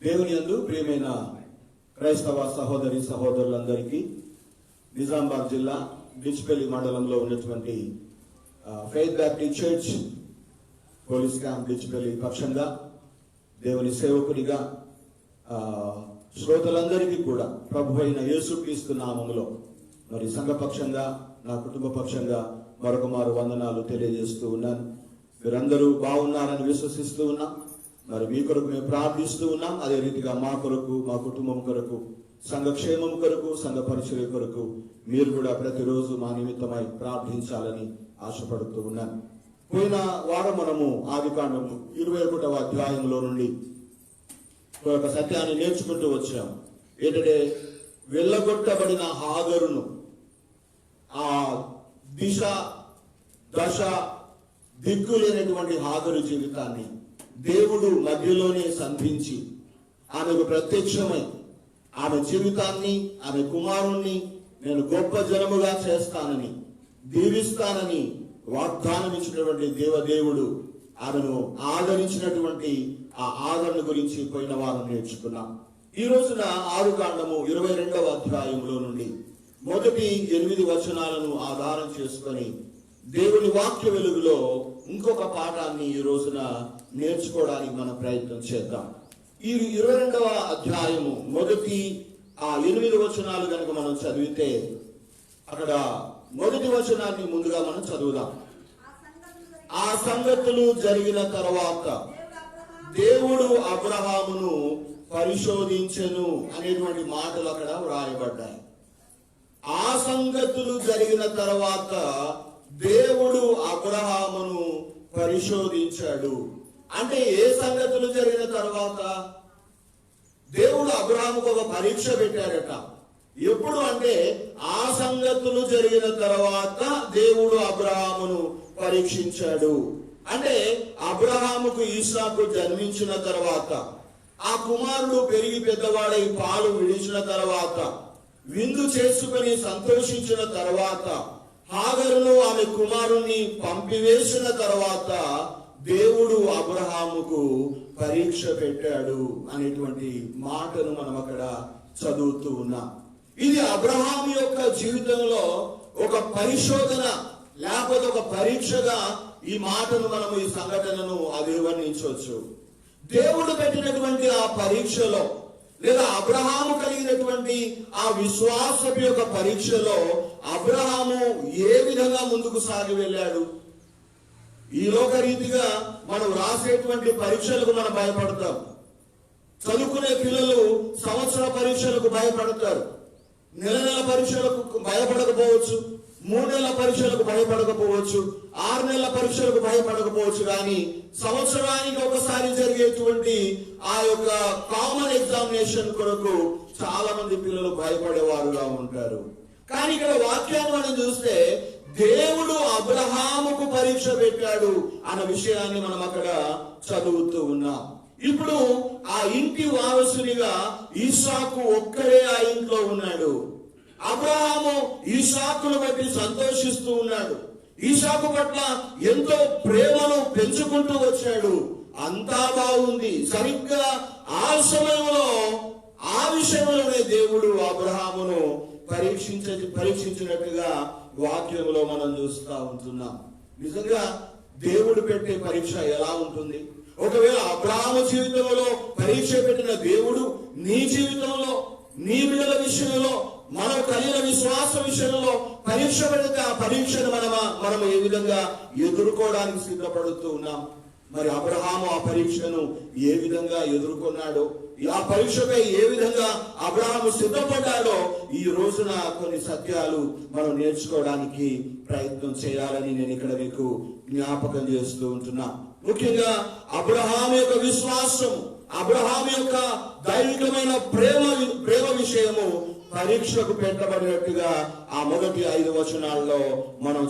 దేవుని యందు ప్రియమైన క్రైస్తవ సహోదరి సహోదరులందరికీ నిజామాబాద్ జిల్లా బిచ్పల్లి మండలంలో ఉన్నటువంటి faith baptist church police camp Bichpalli పక్షంగా దేవుని సేవకుడిగా శ్రోతలందరికీ కూడా ప్రభు అయిన యేసుక్రీస్తు నామములో మరి సంఘపక్షంగా నా కుటుంబ పక్షంగా మరొక మారు వందనాలు తెలియజేస్తూ ఉన్నాను. మీరందరూ బాగున్నారని విశ్వసిస్తూ ఉన్నాం. మరి మీ కొరకు మేము ప్రార్థిస్తూ ఉన్నాం. అదే రీతిగా మా కొరకు, మా కుటుంబం కొరకు, సంఘక్షేమం కొరకు, సంఘ పరిచర్య కొరకు మీరు కూడా ప్రతిరోజు మా నిమిత్తమై ప్రార్థించాలని ఆశపడుతూ ఉన్నాను. పోయిన వారం మనము ఆదికాండము 21వ అధ్యాయంలో నుండి ఒక సత్యాన్ని నేర్చుకుంటూ వచ్చాం. ఏంటంటే వెళ్ళగొట్టబడిన హాగరును, ఆ దిశ దశ దిక్కులేనటువంటి హాగరు జీవితాన్ని దేవుడు మధ్యలోనే సంధించి ఆమెకు ప్రత్యక్షమై ఆమె జీవితాన్ని, ఆమె కుమారుణ్ణి నేను గొప్ప జనముగా చేస్తానని, దీవిస్తానని వాగ్దానం ఇచ్చినటువంటి దేవదేవుడు ఆమెను ఆదరించినటువంటి ఆ ఆదరణ గురించి పోయిన వారం నేర్చుకున్నాం. ఈ రోజున ఆదికాండము 22వ అధ్యాయంలో నుండి మొదటి 8 వచనాలను ఆధారం చేసుకొని దేవుని వాక్య వెలుగులో ఇంకొక పాఠాన్ని ఈ రోజున నేర్చుకోవడానికి మనం ప్రయత్నం చేద్దాం. ఈ 22వ అధ్యాయము మొదటి 8 వచనాలు కనుక మనం చదివితే అక్కడ మొదటి వచనాన్ని ముందుగా మనం చదువుదాం. ఆ సంగతులు జరిగిన తర్వాత దేవుడు అబ్రహామును పరిశోధించెను అనేటువంటి మాటలు అక్కడ వ్రాయబడ్డాయి. ఆ సంగతులు జరిగిన తర్వాత దేవుడు అబ్రహామును పరిశోధించాడు అంటే ఏ సంగతులు జరిగిన తర్వాత? దేవుడు అబ్రహాముకు ఒక పరీక్ష పెట్టాడట. ఎప్పుడు అంటే ఆ సంగతులు జరిగిన తర్వాత దేవుడు అబ్రహామును పరీక్షించాడు. అంటే అబ్రహాముకు ఇస్సాకు జన్మించిన తర్వాత, ఆ కుమారుడు పెరిగి పెద్దవాడై పాలు విడిచిన తర్వాత, విందు చేసుకుని సంతోషించిన తర్వాత, హాగరును ఆమె కుమారుణ్ణి పంపివేసిన తర్వాత దేవుడు అబ్రహాముకు పరీక్ష పెట్టాడు అనేటువంటి మాటను మనం అక్కడ చదువుతూ ఉన్నాం. ఇది అబ్రహాము యొక్క జీవితంలో ఒక పరిశోధన లేకపోతే ఒక పరీక్షగా ఈ మాటను మనము, ఈ సంఘటనను అభివర్ణించవచ్చు. దేవుడు పెట్టినటువంటి ఆ పరీక్షలో లేదా అబ్రహాము కలిగినటువంటి ఆ విశ్వాసపు యొక్క పరీక్షలో అబ్రహాము ఏ విధంగా ముందుకు సాగి వెళ్ళాడు? ఈ లోక రీతిగా మనం రాసేటువంటి పరీక్షలకు మనం భయపడతాం. చదువుకునే పిల్లలు సంవత్సర పరీక్షలకు భయపడతారు. నెల పరీక్షలకు భయపడకపోవచ్చు, 3 నెలల పరీక్షలకు భయపడకపోవచ్చు, 6 నెలల పరీక్షలకు భయపడకపోవచ్చు. కానీ సంవత్సరానికి ఒకసారి జరిగేటువంటి ఆ యొక్క కామన్ ఎగ్జామినేషన్ కొరకు చాలా మంది పిల్లలు భయపడేవారుగా ఉంటారు. కానీ ఇక్కడ వాక్యాన్ని మనం చూస్తే దేవుడు అబ్రహాముకు పరీక్ష పెట్టాడు అన్న విషయాన్ని మనం అక్కడ చదువుతూ ఉన్నాం. ఇప్పుడు ఆ ఇంటి వారసునిగా ఇస్సాకు ఒక్కడే ఆ ఇంట్లో ఉన్నాడు. అబ్రహాము ఇస్సాకును బట్టి సంతోషిస్తూ ఉన్నాడు. ఇస్సాకు పట్ల ఎంతో ప్రేమను పెంచుకుంటూ వచ్చాడు. అంతా బాగుంది. సరిగ్గా ఆ సమయంలో ఆ విషయంలోనే దేవుడు అబ్రహామును పరీక్షించినట్టుగా వాక్యంలో మనం చూస్తూ ఉంటున్నాం. నిజంగా దేవుడు పెట్టే పరీక్ష ఎలా ఉంటుంది? ఒకవేళ అబ్రహాము జీవితంలో పరీక్ష పెట్టిన దేవుడు నీ జీవితంలో, నీ బిడ్డల విషయంలో, మనం కలిగిన విశ్వాస విషయంలో పరీక్ష పెడితే ఆ పరీక్షను మనము ఏ విధంగా ఎదుర్కోవడానికి సిద్ధపడుతూ ఉన్నాం? మరి అబ్రహాము ఆ పరీక్షను ఏ విధంగా ఎదుర్కొన్నాడో, ఆ పరీక్షపై ఏ విధంగా అబ్రహాము సిద్ధపడ్డాడో ఈ రోజున కొన్ని సత్యాలు మనం నేర్చుకోవడానికి ప్రయత్నం చేయాలని నేను ఇక్కడ మీకు జ్ఞాపకం చేస్తూ ఉంటున్నా. ముఖ్యంగా అబ్రహాము యొక్క విశ్వాసం, అబ్రహాము యొక్క దైవికమైన ప్రేమ విషయము పరీక్షకు పెట్టబడినట్టుగా ఆ మొదటి 5 వచనాల్లో మనం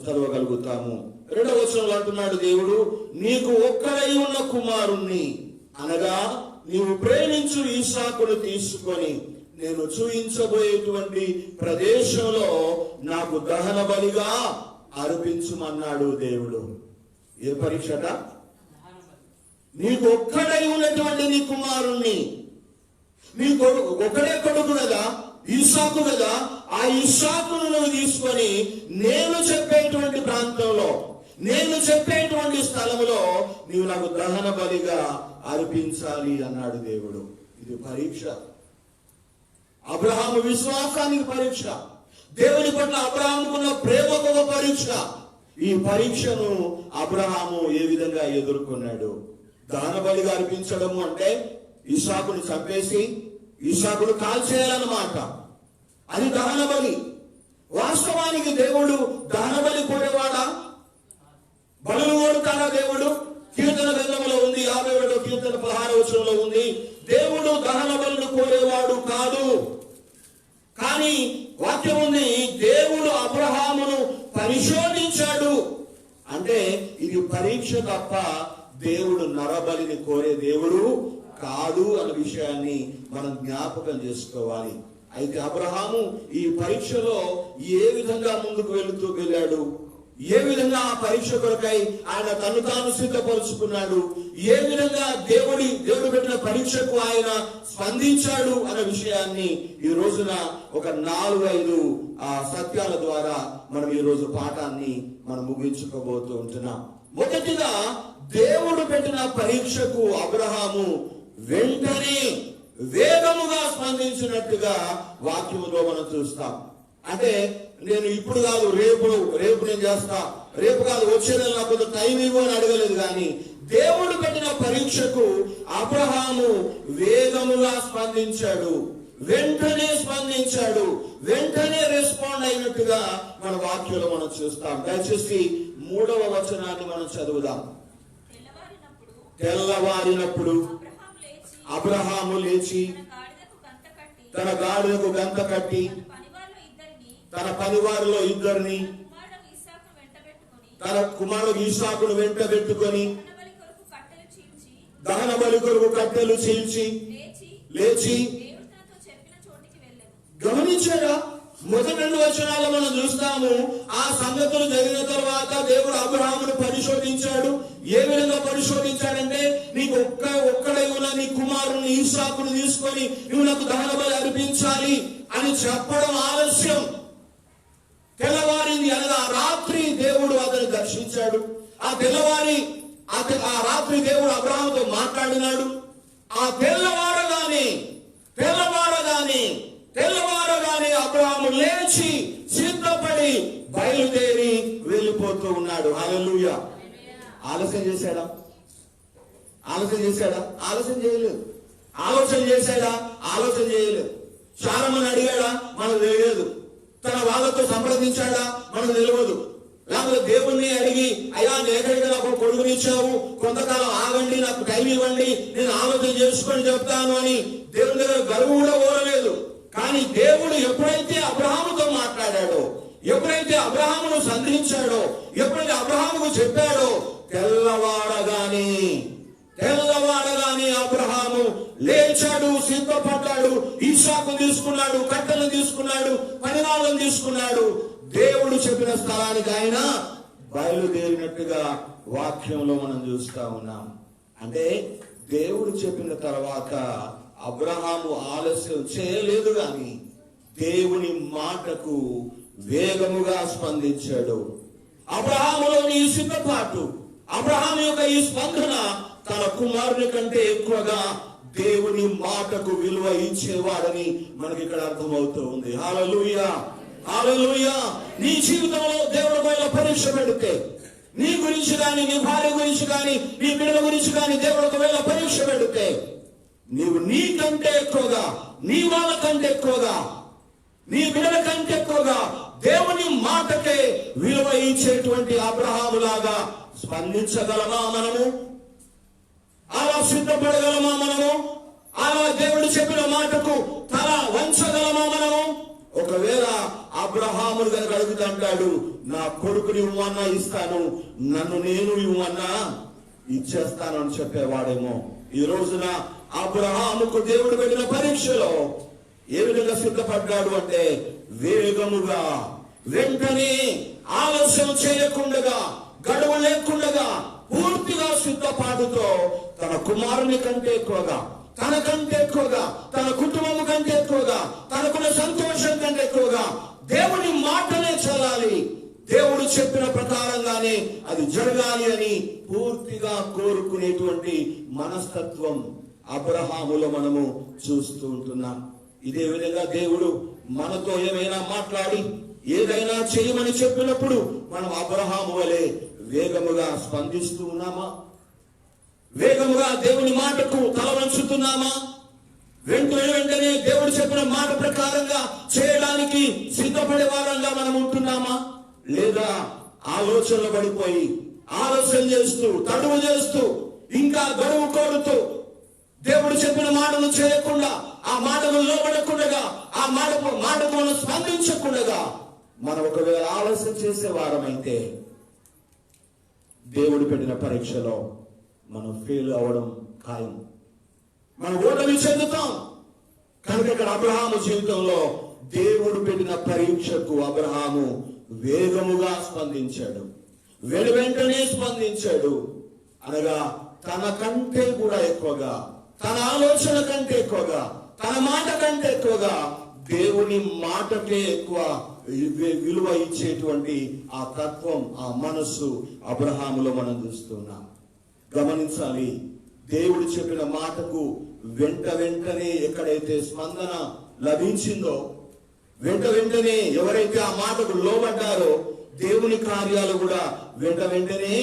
చదవగలుగుతాము. 2వ వచనంలో అంటున్నాడు దేవుడు, నీకు ఒక్కడై ఉన్న కుమారుణ్ణి అనగా నీవు ప్రేమించు ఇస్సాకును తీసుకొని నేను చూయించబోయేటువంటి ప్రదేశంలో నాకు దహన బలిగా అర్పించుమన్నాడు దేవుడు. ఏ పరీక్షట? నీకు ఒక్కడై ఉన్నటువంటి నీ కుమారుణ్ణి, నీ కొడుకు ఒకడే కొడుకు కదా, ఇస్సాకు కదా, ఆ ఇస్సాకును నువ్వు తీసుకొని నేను చెప్పేటువంటి ప్రాంతంలో, నేను చెప్పేటువంటి స్థలంలో నీవు నాకు దహన బలిగా అర్పించాలి అన్నాడు దేవుడు. ఇది పరీక్ష, అబ్రహాము విశ్వాసానికి పరీక్ష, దేవుని పట్ల అబ్రహాముకున్న ప్రేమకు ఒక పరీక్ష. ఈ పరీక్షను అబ్రహాము ఏ విధంగా ఎదుర్కొన్నాడు? దహన బలిగా అర్పించడము అంటే ఇస్సాకును చంపేసి ఇస్సాకును కాల్చేయాలన్నమాట. అది దహన బలి. వాస్తవానికి దేవుడు దహన బలి కోరేవాడా? బలులు కోరుతాడా దేవుడు? కీర్తన గ్రంథంలో ఉంది, 57వ కీర్తన 16వ వచనంలో ఉంది, దేవుడు దహన బలులు కోరేవాడు కాదు. కానీ వాక్యం ఉంది, దేవుడు అబ్రహామును పరిశోధించాడు. అంటే ఇది పరీక్ష తప్ప దేవుడు నరబలిని కోరే దేవుడు కాదు అన్న విషయాన్ని మనం జ్ఞాపకం చేసుకోవాలి. అయితే అబ్రహాము ఈ పరీక్షలో ఏ విధంగా ముందుకు వెళ్ళాడు, ఏ విధంగా ఆ పరీక్ష కొరకై ఆయన తను తాను సిద్ధపరుచుకున్నాడు, ఏ విధంగా దేవుడు పెట్టిన పరీక్షకు ఆయన స్పందించాడు అన్న విషయాన్ని ఈ రోజున ఒక 4-5 సత్యాల ద్వారా మనం ఈ రోజు పాఠాన్ని మనం ముగించుకోబోతూ ఉంటున్నాం. మొదటిగా దేవుడు పెట్టిన పరీక్షకు అబ్రహాము వెంటనే వేగముగా స్పందించినట్టుగా వాక్యములో మనం చూస్తాం. అంటే నేను ఇప్పుడు కాదు, రేపు నేను చేస్తా, రేపు కాదు వచ్చే నెల నాకు కొంత టైం ఇవ్వు అని అడగలేదు. కానీ దేవుడు పెట్టిన పరీక్షకు అబ్రహాము వేగముగా స్పందించాడు, వెంటనే స్పందించాడు, వెంటనే రెస్పాండ్ అయినట్టుగా మన వాక్యంలో మనం చూస్తాం. దయచేసి 3వ వచనాన్ని మనం చదువుదాం. తెల్లవారినప్పుడు అబ్రహాము లేచి తన గాడిదకు గంత కట్టి తన పనివారిలో ఇద్దరిని తన కుమారుడు ఇస్సాకును వెంట పెట్టుకొని దహన బలి కొరకు కట్టెలు చీల్చి లేచి గమనించాడా? మొదటి 2 వచనాల్లో మనం చూస్తాము, ఆ సంగతులు జరిగిన తర్వాత దేవుడు అబ్రహామును పరిశోధించాడు. ఏ విధంగా పరిశోధించాడంటే, నీకు ఒక్కడే ఉన్న నీ కుమారుని ఇస్సాకును తీసుకొని నువ్వు నాకు దహన బలి అర్పించాలి అని చెప్పడం ఆలస్యం. తెల్లవారింది అనగా రాత్రి దేవుడు అతను దర్శించాడు. ఆ తెల్లవారి ఆ రాత్రి దేవుడు అబ్రహాముతో మాట్లాడినాడు. ఆ తెల్లవారగానే అబ్రహాము లేచి సిద్ధపడి బయలుదేరి వెళ్ళిపోతూ ఉన్నాడు. హల్లెలూయా. ఆలస్యం చేశాడా? ఆలస్యం చేయలేదు. ఆలోచన చేశాడా? ఆలోచన చేయలేదు. చాలామంది అడిగాడా? మనకు తెలియదు. తన వాళ్ళతో సంప్రదించాడా? మనకు తెలియదు. లేకపోతే దేవుణ్ణి అడిగి, అయ్యా లేకపోతే నాకు కొడుకునిచ్చావు, కొంతకాలం ఆగండి, నాకు టైం ఇవ్వండి, నేను ఆలోచన చేసుకొని చెప్తాను అని దేవుని దగ్గర గడువు కూడా కోరలేదు. కానీ దేవుడు ఎప్పుడైతే అబ్రహాముతో మాట్లాడాడో, ఎప్పుడైతే అబ్రహామును సంధించాడో, ఎప్పుడైతే అబ్రహాముకు చెప్పాడో, తెల్లవాడగానే అబ్రహాము లేచాడు, సిద్ధపడ్డాడు, ఇస్సాకు తీసుకున్నాడు, కట్టెలు తీసుకున్నాడు, పనివాళ్ళను తీసుకున్నాడు. దేవుడు చెప్పిన స్థలానికి ఆయన బయలుదేరినట్టుగా వాక్యంలో మనం చూస్తా ఉన్నాం. అంటే దేవుడు చెప్పిన తర్వాత అబ్రహాము ఆలస్యం చేయలేదు, కానీ దేవుని మాటకు వేగముగా స్పందించాడు. అబ్రహాములోని ఈ సిద్ధపాటు, అబ్రహాము యొక్క ఈ స్పందన తన కుమారుని కంటే ఎక్కువగా దేవుని మాటకు విలువ ఇచ్చేవాడని మనకి ఇక్కడ అర్థమవుతూ ఉంది. హల్లెలూయా, హల్లెలూయా. నీ జీవితంలో దేవుడి పైన పరీక్ష పెడితే, నీ గురించి కానీ, నీ భార్య గురించి కానీ, నీ బిడ్డల గురించి కానీ దేవుడు ఒకవేళ పరీక్ష పెడితే, నీవు నీకంటే ఎక్కువగా, నీ వాళ్ళ కంటే ఎక్కువగా, నీ బిడ్డల కంటే ఎక్కువగా దేవుని మాటకే విలువ ఇచ్చేటువంటి అబ్రహాము లాగా స్పందించగలమా మనము? అలా సిద్ధపడగలమా మనము? అలా దేవుడు చెప్పిన మాటకు తల వంచగలమా మనము? ఒకవేళ అబ్రహామును కనుక అడుగుతుంటాడు, నా కొడుకుని ఇవ్వమన్నా ఇస్తాను, నన్ను నేను ఇవ్వమన్నా ఇచ్చేస్తాను అని చెప్పేవాడేమో. ఈ రోజున అబ్రహాముకు దేవుడు పెట్టిన పరీక్షలో ఏ విధంగా సిద్ధపడ్డాడు అంటే, వేగముగా, వెంటనే, ఆలస్యం చేయకుండా, గడువు లేకుండా పూర్తిగా సిద్ధపాటుతో తన కుమారుని కంటే ఎక్కువగా, తనకంటే ఎక్కువగా, తన కుటుంబం కంటే ఎక్కువగా, తనకున్న సంతోషం కంటే ఎక్కువగా దేవుని మాటనే చల్లాలి, దేవుడు చెప్పిన ప్రకారంగానే అది జరగాలి అని పూర్తిగా కోరుకునేటువంటి మనస్తత్వం అబ్రహాములో మనము చూస్తూ ఉంటున్నాం. ఇదే విధంగా దేవుడు మనతో ఏమైనా మాట్లాడి ఏదైనా చేయమని చెప్పినప్పుడు మనం అబ్రహాము వలె వేగముగా స్పందిస్తూ ఉన్నామా? వేగముగా దేవుని మాటకు తల వంచుతున్నామా? వెంటనే దేవుడు చెప్పిన మాట ప్రకారంగా చేయడానికి సిద్ధపడే వారంగా మనం ఉంటున్నామా? లేదా ఆలోచనలు పడిపోయి ఆలోచన చేస్తూ తడువు చేస్తూ ఇంకా గడువు కోరుతూ దేవుడు చెప్పిన మాటను చేయకుండా, ఆ మాటను లోబడకుండా, ఆ మాటకు మనం స్పందించకుండా మనం ఒకవేళ ఆలస్యం చేసే వారమైతే దేవుడు పెట్టిన పరీక్షలో మనం ఫెయిల్ అవ్వడం ఖాయం, మనం ఓటమి చెందుతాం. కనుక ఇక్కడ అబ్రహాము జీవితంలో దేవుడు పెట్టిన పరీక్షకు అబ్రహాము వేగముగా స్పందించాడు, వెంటనే స్పందించాడు. అనగా తన కంటే కూడా ఎక్కువగా, తన ఆలోచన కంటే ఎక్కువగా, తన మాట కంటే ఎక్కువగా దేవుని మాటకే ఎక్కువ విలువ ఇచ్చేటువంటి ఆ తత్వం, ఆ మనస్సు అబ్రహాములో మనం చూస్తున్నాం. గమనించాలి, దేవుడు చెప్పిన మాటకు వెంటనే ఎక్కడైతే స్పందన లభించిందో, వెంటనే ఎవరైతే ఆ మాటకు లోబడ్డారో దేవుని కార్యాలు కూడా వెంటనే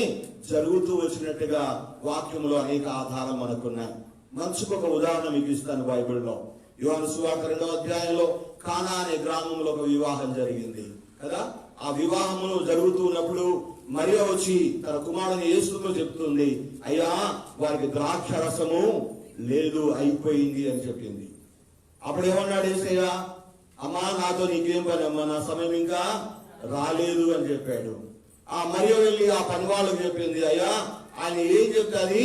జరుగుతూ వచ్చినట్టుగా వాక్యంలో అనేక ఆధారం మనకున్నాయి. మంచుకు ఒక ఉదాహరణ మీకు ఇస్తాను. బైబిల్లో యోహాను సువార్త 2వ అధ్యాయంలో కానా అనే గ్రామంలో ఒక వివాహం జరిగింది కదా. ఆ వివాహములు జరుగుతూ ఉన్నప్పుడు మరియా వచ్చి తన కుమారుని యేసుతో చెప్తుంది, అయ్యా వారికి ద్రాక్ష రసము లేదు, అయిపోయింది అని చెప్పింది. అప్పుడు ఏమన్నాడు యేసయ్య, అమ్మా నాతో నీకేం పని అమ్మా, నా సమయం ఇంకా రాలేదు అని చెప్పాడు. ఆ మరియా వెళ్ళి ఆ పని వాళ్ళకి చెప్పింది, అయ్యా ఆయన ఏం చెప్తే అది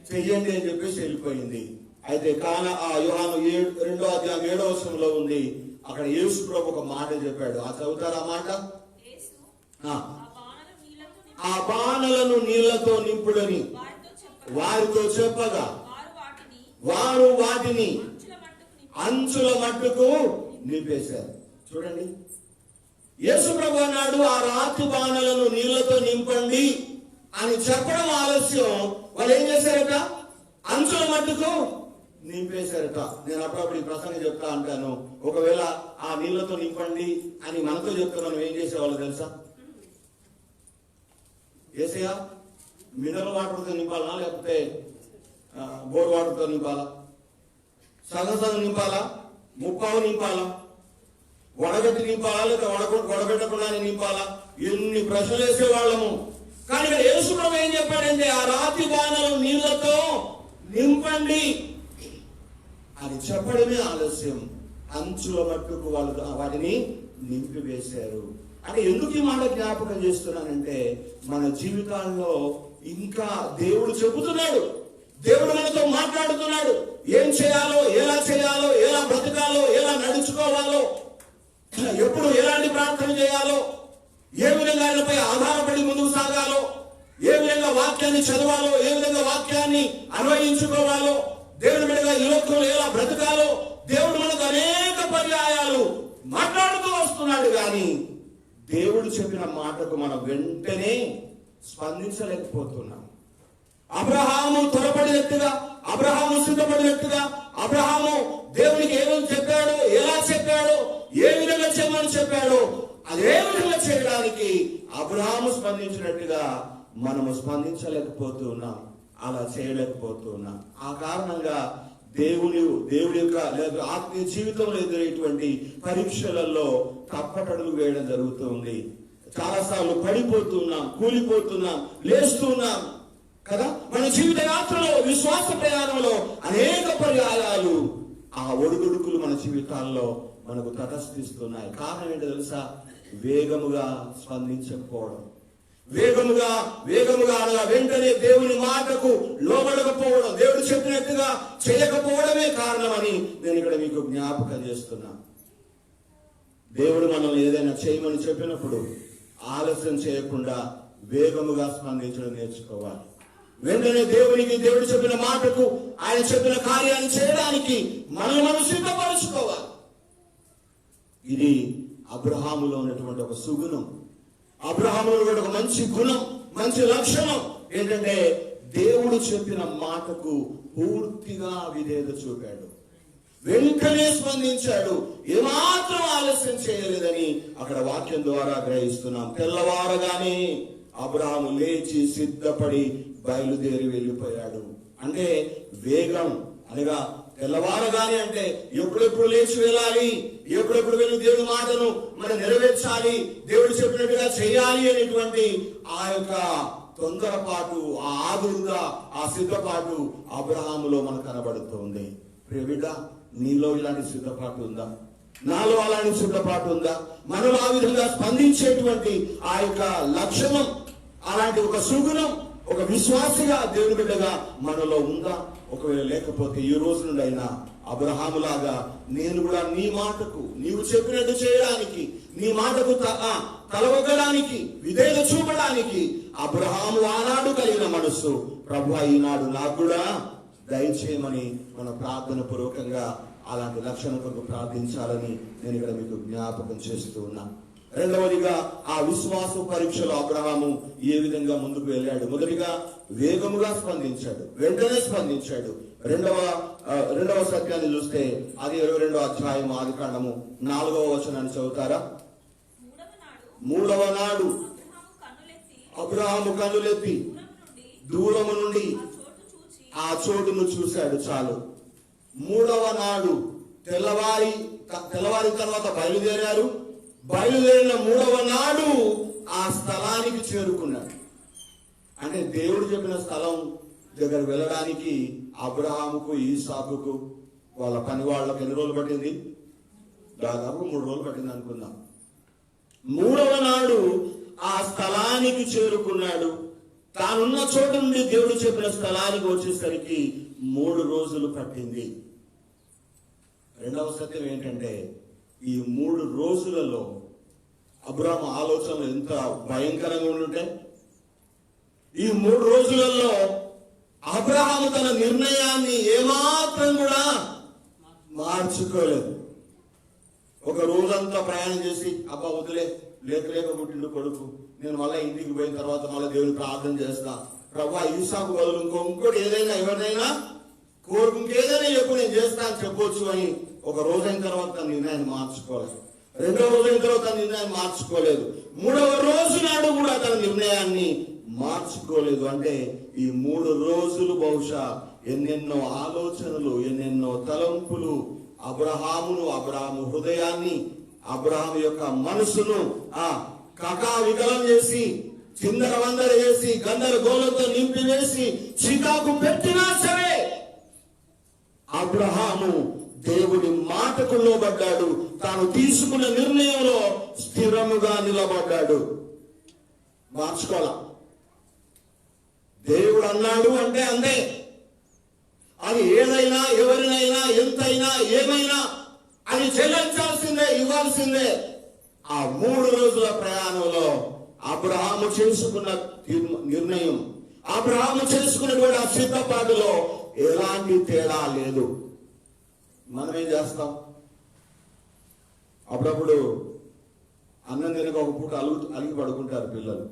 చెయ్యండి అని చెప్పేసి వెళ్ళిపోయింది. అయితే కానా ఆ యోహాను 2వ అధ్యాయం 7వ వచనంలో ఉంది, అక్కడ యేసు ప్రభు ఒక మాట చెప్పాడు. ఆ చదువుతారు ఆ మాట, ఆ బాణలను నీళ్లతో నింపుడని వారితో చెప్పగా వారు వాటిని అంచుల మట్టుకు నింపేశారు. చూడండి, యేసు ప్రభు అన్నాడు ఆ రాతి బాణలను నీళ్లతో నింపండి అని చెప్పడం ఆలస్యం. వాళ్ళు ఏం చేశారట? అంచుల మట్టుకు నింపేశారట. నేను అప్పుడప్పుడు ఈ ప్రసంగం చెప్తా అంటాను, ఒకవేళ ఆ నీళ్లతో నింపండి అని మనతో చెప్తే మనం ఏం చేసేవాళ్ళు తెలుసా? యేసయ్య మినరల్ వాటర్తో నింపాలా, లేకపోతే బోర్ వాటర్తో నింపాలా, సగం నింపాలా, ముప్పావు నింపాలా, వడగట్టి నింపాలా, లేదా వడగట్టకుండా నింపాలా? ఎన్ని ప్రశ్నలు వేసేవాళ్ళము. కానీ ఇక్కడ యేసు ప్రభు ఏం చెప్పాడంటే ఆ రాతి బాణలను నీళ్లతో నింపండి అని చెప్పడమే ఆలస్యం. అంచుల మట్టుకు వాళ్ళు వాటిని నింపివేశారు. అంటే ఎందుకు ఈ మాట జ్ఞాపకం చేస్తున్నానంటే, మన జీవితాల్లో ఇంకా దేవుడు చెబుతున్నాడు, దేవుడు మనతో మాట్లాడుతున్నాడు. ఏం చేయాలో, ఎలా చేయాలో, ఎలా బ్రతకాలో, ఎలా నడుచుకోవాలో, ఎప్పుడు ఎలాంటి ప్రార్థన చేయాలో, ఏ విధంగా ఆయనపై ఆధారపడి ముందుకు సాగాలో, ఏ విధంగా వాక్యాన్ని చదవాలో, ఏ విధంగా వాక్యాన్ని అన్వయించుకోవాలో, దేవుడి బిడ్డగా ఈ లోకంలో ఎలా బ్రతకాలో దేవుడు మనకు అనేక పర్యాయాలు మాట్లాడుతూ వస్తున్నాడు. కానీ దేవుడు చెప్పిన మాటకు మనం వెంటనే స్పందించలేకపోతున్నాం. అబ్రహాము త్వరపడినట్టుగా, అబ్రహాము సిద్ధపడినట్టుగా, అబ్రహాము దేవునికి ఏమని చెప్పాడో, ఎలా చెప్పాడో, ఏ విధంగా చేయమని చెప్పాడో అదే విధంగా చేయడానికి అబ్రహాము స్పందించినట్టుగా మనము స్పందించలేకపోతున్నాం, అలా చేయలేకపోతున్నాం. ఆ కారణంగా దేవుడి యొక్క లేదా ఆత్మీయ జీవితంలో ఎదురైనటువంటి పరీక్షలలో తప్పటడుగు వేయడం జరుగుతుంది. చాలాసార్లు పడిపోతున్నాం, కూలిపోతున్నాం, లేస్తున్నాం కదా. మన జీవిత యాత్రలో, విశ్వాస ప్రయాణంలో అనేక పర్యాయాలు ఆ ఒడుగుడుకులు మన జీవితాల్లో మనకు తటస్థిస్తున్నాయి. కారణం ఏంటో తెలుసా? వేగముగా స్పందించకపోవడం, వేగముగా అనగా వెంటనే దేవుని మాటకు లోబడకపోవడం, దేవుడు చెప్పినట్టుగా చేయకపోవడమే కారణమని నేను ఇక్కడ మీకు జ్ఞాపకం చేస్తున్నా. దేవుడు మనల్ని ఏదైనా చేయమని చెప్పినప్పుడు ఆలస్యం చేయకుండా వేగముగా స్పందించడం నేర్చుకోవాలి. వెంటనే దేవుడు చెప్పిన మాటకు, ఆయన చెప్పిన కార్యాన్ని చేయడానికి మనం సిద్ధపరచుకోవాలి. ఇది అబ్రహాములో ఉన్నటువంటి ఒక సుగుణం, అబ్రహాములో ఉన్నటువంటి ఒక మంచి గుణం, మంచి లక్షణం ఏంటంటే దేవుడు చెప్పిన మాటకు పూర్తిగా విధేయత చూపాడు, వెంటనే స్పందించాడు, ఏమాత్రం ఆలస్యం చేయలేదని అక్కడ వాక్యం ద్వారా గ్రహిస్తున్నాం. తెల్లవారగానే అబ్రహాము లేచి సిద్ధపడి బయలుదేరి వెళ్ళిపోయాడు. అంటే వేగం అనగా తెల్లవారగానే అంటే ఎప్పుడెప్పుడు లేచి వెళ్ళాలి, ఎప్పుడెప్పుడు వెళ్ళి దేవుడి మాటను మనం నెరవేర్చాలి, దేవుడు చెప్పినట్టుగా చేయాలి అనేటువంటి ఆ యొక్క తొందరపాటు, ఆ ఆదురుద, ఆ సిద్ధపాటు అబ్రహాములో మనకు కనబడుతుంది. ప్రియ బిడ్డ, నీలో ఇలాంటి సిద్ధపాటు ఉందా? నాలో అలాంటి సిద్ధపాటు ఉందా? మనం ఆ విధంగా స్పందించేటువంటి ఆ యొక్క లక్షణం, అలాంటి ఒక సుగుణం, ఒక విశ్వాసిగా దేవుని బిడ్డగా మనలో ఉందా? ఒకవేళ లేకపోతే ఈ రోజు నుండి అయినా అబ్రహాములాగా నేను కూడా నీ మాటకు, నీవు చెప్పినట్టు చేయడానికి, నీ మాటకు తలవగడానికి, విధేయత చూపడానికి అబ్రహాము ఆనాడు కలిగిన మనస్సు ప్రభువా ఈనాడు నాకు కూడా దయచేయమని మన ప్రార్థన పూర్వకంగా అలాంటి లక్షణం కొరకు ప్రార్థించాలని నేను ఇక్కడ మీకు జ్ఞాపకం చేస్తూ ఉన్నా. రెండవదిగా ఆ విశ్వాస పరీక్షలో అబ్రహాము ఏ విధంగా ముందుకు వెళ్ళాడు? మొదటిగా వేగముగా స్పందించాడు, వెంటనే స్పందించాడు. రెండవ సత్యాన్ని చూస్తే అది 22వ అధ్యాయం ఆదికాండము 4వ వచనాన్ని చదువుతారా? 3వ నాడు అబ్రహాము కన్నులెత్తి దూరము నుండి ఆ చోటును చూశాడు. చాలు. 3వ నాడు తెల్లవారి తర్వాత బయలుదేరారు. బయలుదేరిన 3వ నాడు ఆ స్థలానికి చేరుకున్నాడు. అంటే దేవుడు చెప్పిన స్థలం దగ్గర వెళ్ళడానికి అబ్రహాముకు, ఈసాకుకు, వాళ్ళ పని వాళ్ళకు ఎన్ని రోజులు పట్టింది? దాదాపు 3 రోజులు పట్టింది అనుకుందాం. 3వ నాడు ఆ స్థలానికి చేరుకున్నాడు. తానున్న చోటు నుండి దేవుడు చెప్పిన స్థలానికి వచ్చేసరికి 3 రోజులు పట్టింది. రెండవ సత్యం ఏంటంటే ఈ 3 రోజులలో అబ్రహాము ఆలోచనలు ఎంత భయంకరంగా ఉండుంటే, ఈ 3 రోజులలో అబ్రహాము తన నిర్ణయాన్ని ఏమాత్రం కూడా మార్చుకోలేదు. ఒక రోజంతా ప్రయాణం చేసి అబ్బా వదిలే, లేక పుట్టిండు కొడుకు, నేను మళ్ళీ ఇంటికి పోయిన తర్వాత మళ్ళీ దేవుని ప్రార్థన చేస్తా, ప్రభువా ఈసాకు బదులు ఇంకోటి ఏదైనా ఎవరినైనా కోరుకు, ఇంకేదైనా చెప్పు నేను చేస్తా అని చెప్పొచ్చు అని ఒక రోజైన తర్వాత తన నిర్ణయాన్ని మార్చుకోలేదు. 2వ రోజైన తర్వాత తన నిర్ణయాన్ని మార్చుకోలేదు. 3వ రోజు నాడు కూడా తన నిర్ణయాన్ని మార్చుకోలేదు. అంటే ఈ 3 రోజులు బహుశా ఎన్నెన్నో ఆలోచనలు, ఎన్నెన్నో తలంపులు అబ్రహాము హృదయాన్ని, అబ్రహాము యొక్క మనసును కకావికలం చేసి, చిందరవందర చేసి, గందరగోళంతో నింపివేసి, చికాకు పెట్టినా సరే అబ్రహాము దేవుడి మాటకు లోబడ్డాడు. తాను తీసుకున్న నిర్ణయంలో స్థిరముగా నిలబడ్డాడు. మార్చుకోవాలా? దేవుడు అన్నాడు అంటే అంతే. అది ఏదైనా, ఎవరినైనా, ఎంతైనా, ఏమైనా అది చెల్లించాల్సిందే, ఇవ్వాల్సిందే. ఆ 3 రోజుల ప్రయాణంలో అబ్రహాము చేసుకున్న నిర్ణయం, అబ్రహాము చేసుకున్నటువంటి ఆ సిద్ధపాటులో ఎలాంటి తేడా లేదు. మనం ఏం చేస్తాం? అప్పుడప్పుడు అన్నం తినక ఒక పూట అలిగి పడుకుంటారు పిల్లలు.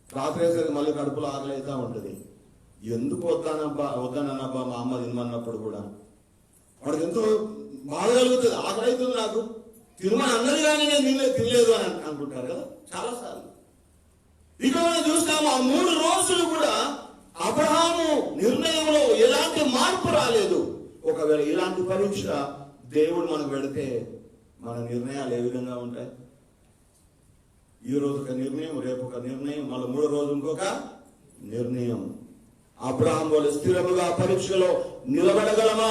రాత్రి వేసరికి మళ్ళీ కడుపులో ఆకలి అవుతా ఉంటుంది. ఎందుకు వద్దానబ్బా మా అమ్మ తినమన్నప్పుడు కూడా వాడికి ఎంతో బాధ కలుగుతుంది. ఆకలి అవుతుంది, నాకు తినమని అన్నది కానీ నేను తినలేదు అని అనుకుంటారు కదా చాలాసార్లు. ఇక మనం చూస్తాము ఆ 3 రోజులు కూడా అబ్రహాము నిర్ణయంలో ఎలాంటి మార్పు రాలేదు. ఒకవేళ ఇలాంటి పరీక్ష దేవుడు మనకు పెడితే మన నిర్ణయాలు ఏ విధంగా ఉంటాయి? ఈ రోజు ఒక నిర్ణయం, రేపు ఒక నిర్ణయం, మళ్ళీ 3వ రోజు ఇంకొక నిర్ణయం. అబ్రహాము వల్ల స్థిరముగా పరీక్షలో నిలబడగలమా?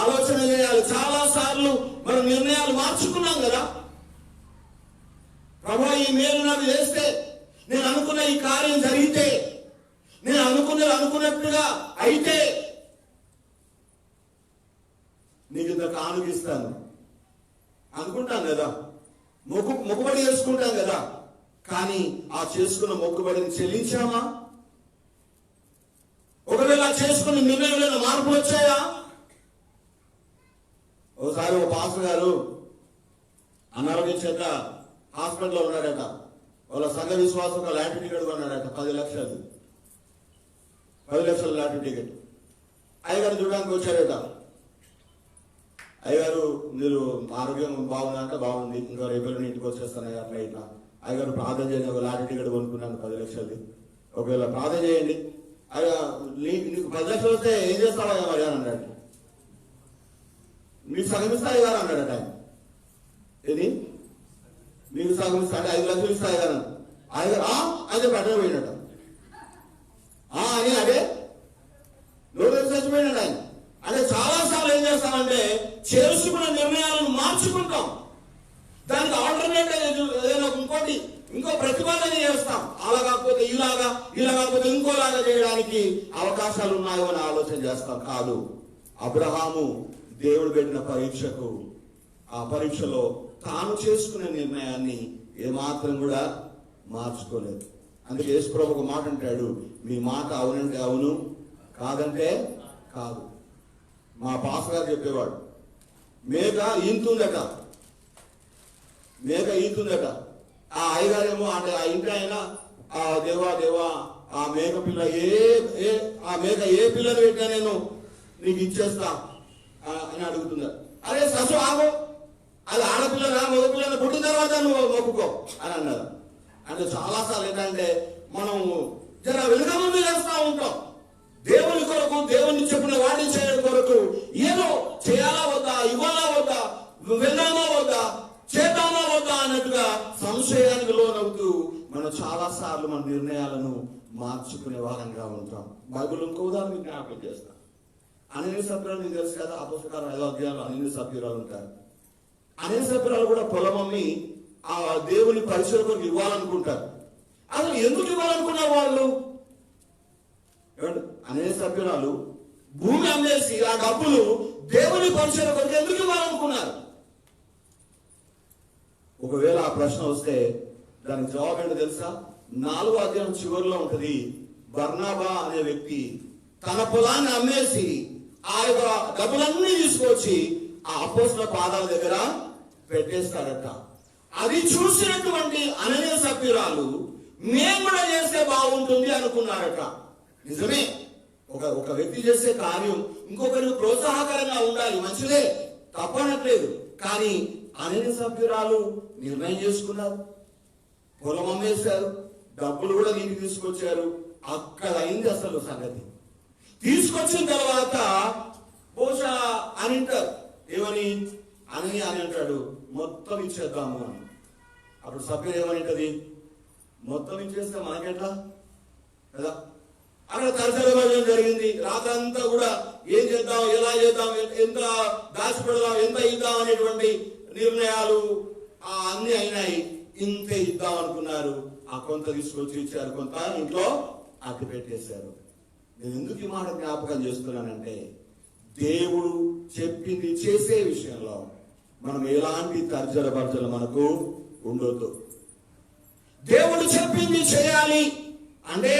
ఆలోచన చేయాలి. చాలా సార్లు మనం నిర్ణయాలు మార్చుకున్నాం కదా. ప్రభువా ఈ మేలు నాకు చేస్తే, నేను అనుకున్న ఈ కార్యం జరిగితే, నేను అనుకున్నట్టుగా అయితే నీకు ఇంత కానుకిస్తాను అనుకుంటాం కదా, మొక్కుబడి చేసుకుంటాం కదా. కానీ ఆ చేసుకున్న మొక్కుబడిని చెల్లించామా? తీసుకున్న నిర్ణయంలో మార్పులు వచ్చాయా? ఒకసారి ఒక పాస్టర్ గారు అనారోగ్యం చేత హాస్పిటల్లో ఉన్నాడట. వాళ్ళ సంఘ విశ్వాసం ఒక లాటరీ టికెట్ కొన్నాడట, 10 లక్షలు లాటరీ టికెట్. అయ్యగారు చూడడానికి వచ్చారట. అయ్యగారు మీరు ఆరోగ్యం బాగుందంటే బాగుంది, ఇంకా రేపు ఇంటికి వచ్చేస్తాను అట్లా ఇట్లా. అయ్యగారు ప్రార్థన చేయండి, ఒక లాటరీ టికెట్ కొనుక్కున్నాను 10 లక్షలది, ఒకవేళ ప్రార్థన చేయండి. అయ్యా నీకు 10 లక్షలు వస్తే ఏం చేస్తావా మరి అని అన్నాడు. మీకు సగం ఇస్తాయి గారు అన్నాడట ఆయన. ఏది మీకు సగం ఇస్తా అంటే 5 లక్షలు ఇస్తాయి గారు అయ్యగారు అయితే పట్టణ పోయినట అని అదే నోరు చచ్చిపోయినాడు ఆయన. అంటే చాలాసార్లు ఏం చేస్తామంటే చేసుకున్న నిర్ణయాలను మార్చుకుంటాం, దానికి ఆల్టర్నేట్ ఏదైనా ఇంకో ప్రతిపాదన చేస్తాం. అలా కాకపోతే ఇలా కాకపోతే ఇంకోలాగా చేయడానికి అవకాశాలు ఉన్నాయో అని ఆలోచన చేస్తాం. కాదు, అబ్రహాము దేవుడు పెట్టిన పరీక్షకు, ఆ పరీక్షలో తాను చేసుకునే నిర్ణయాన్ని ఏమాత్రం కూడా మార్చుకోలేదు. అందుకే యేసు ప్రభువు ఒక మాట అంటాడు, మీ మాట అవునంటే అవును, కాదంటే కాదు. మా పాస్ గారు చెప్పేవాడు, మేక ఈతుందట. ఆ అయ్యగారేమో అంటే ఆ ఇంటి ఆయన దేవా ఆ మేక పిల్ల ఆ మేక ఏ పిల్లని పెట్టినా నేను నీకు ఇచ్చేస్తా అని అడుగుతున్నారు. అరే ససు ఆగో, అది ఆడపిల్లనా మగపిల్లన పుట్టిన తర్వాత నువ్వు మొక్కుకో అని అన్నారు. అంటే చాలాసార్లు ఏంటంటే మనం జర వెనుక ముందు చేస్తూ ఉంటాం. దేవుని కొరకు, దేవుని చెప్పిన వాడిని చేయడం కొరకు ఏదో చేయాలా వద్దా, ఇవ్వాలా వద్దా, వెళ్ళామా వద్దా, చేద్దామా వద్దా అన్నట్టుగా సంశయానికి లోనవుతూ మనం చాలా సార్లు మన నిర్ణయాలను మార్చుకునే వారంగా ఉంటాం. బైబిల్ ఇంకో ఉదాహరణ జ్ఞాపకం చేస్తాం. అనేక సభ్యురాలు మీకు తెలుసు కదా, అపోస్తల 5వ అధ్యాయంలో అనేక సభ్యురాలు ఉంటారు. అనేక సభ్యురాలు కూడా పొలం అమ్మి ఆ దేవుని పరిచయం కొరకు ఇవ్వాలనుకుంటారు. అసలు ఎందుకు ఇవ్వాలనుకున్నారు వాళ్ళు? అనేక సభ్యురాలు భూమి అమ్మేసి ఆ డబ్బులు దేవుని పరిచయం కొరకు ఎందుకు ఇవ్వాలనుకున్నారు? ఒకవేళ ఆ ప్రశ్న వస్తే దానికి జవాబు ఏంటో తెలుసా? 4వ అధ్యాయం చివరిలో ఉంటది. బర్నాబా అనే వ్యక్తి తన పొలాన్ని అమ్మేసి ఆ యొక్క డబ్బులన్నీ తీసుకొచ్చి ఆ అపోస్తల పాదాల దగ్గర పెట్టేస్తాడట. అది చూసినటువంటి అననీయ సభ్యురాలు మేము కూడా చేస్తే బాగుంటుంది అనుకున్నారట. నిజమే, ఒక వ్యక్తి చేసే కార్యం ఇంకొకరికి ప్రోత్సాహకరంగా ఉండాలి, మంచిదే, తప్పనట్లేదు. కానీ అననీయ సభ్యురాలు నిర్ణయం చేసుకున్నారు, పొలం అమ్మేశారు, డబ్బులు కూడా దీనికి తీసుకొచ్చారు. అక్కడ అయింది అసలు సంగతి. తీసుకొచ్చిన తర్వాత బహుశా అని అంటారు, ఏమని అని అంటాడు, మొత్తం ఇచ్చేద్దాము అని. అప్పుడు సభ్యులు ఏమనింటది, మొత్తం ఇచ్చేస్తే మనకెట్లా కదా. అక్కడ తర్జన జరిగింది. రాత్రంతా కూడా ఏం చేద్దాం, ఎలా చేద్దాం, ఎంత దాచిపెడదాం, ఎంత ఇద్దాం అనేటువంటి నిర్ణయాలు అన్ని అయినాయి. ఇంతే ఇద్దాం అనుకున్నారు. ఆ కొంత తీసుకొచ్చి ఇచ్చారు, కొంత ఇంట్లో అట్టి పెట్టేశారు. నేను ఎందుకు ఈ మాట జ్ఞాపకం చేస్తున్నానంటే, దేవుడు చెప్పింది చేసే విషయంలో మనం ఎలాంటి తర్జన భర్జన మనకు ఉండొద్దు. దేవుడు చెప్పింది చేయాలి అంటే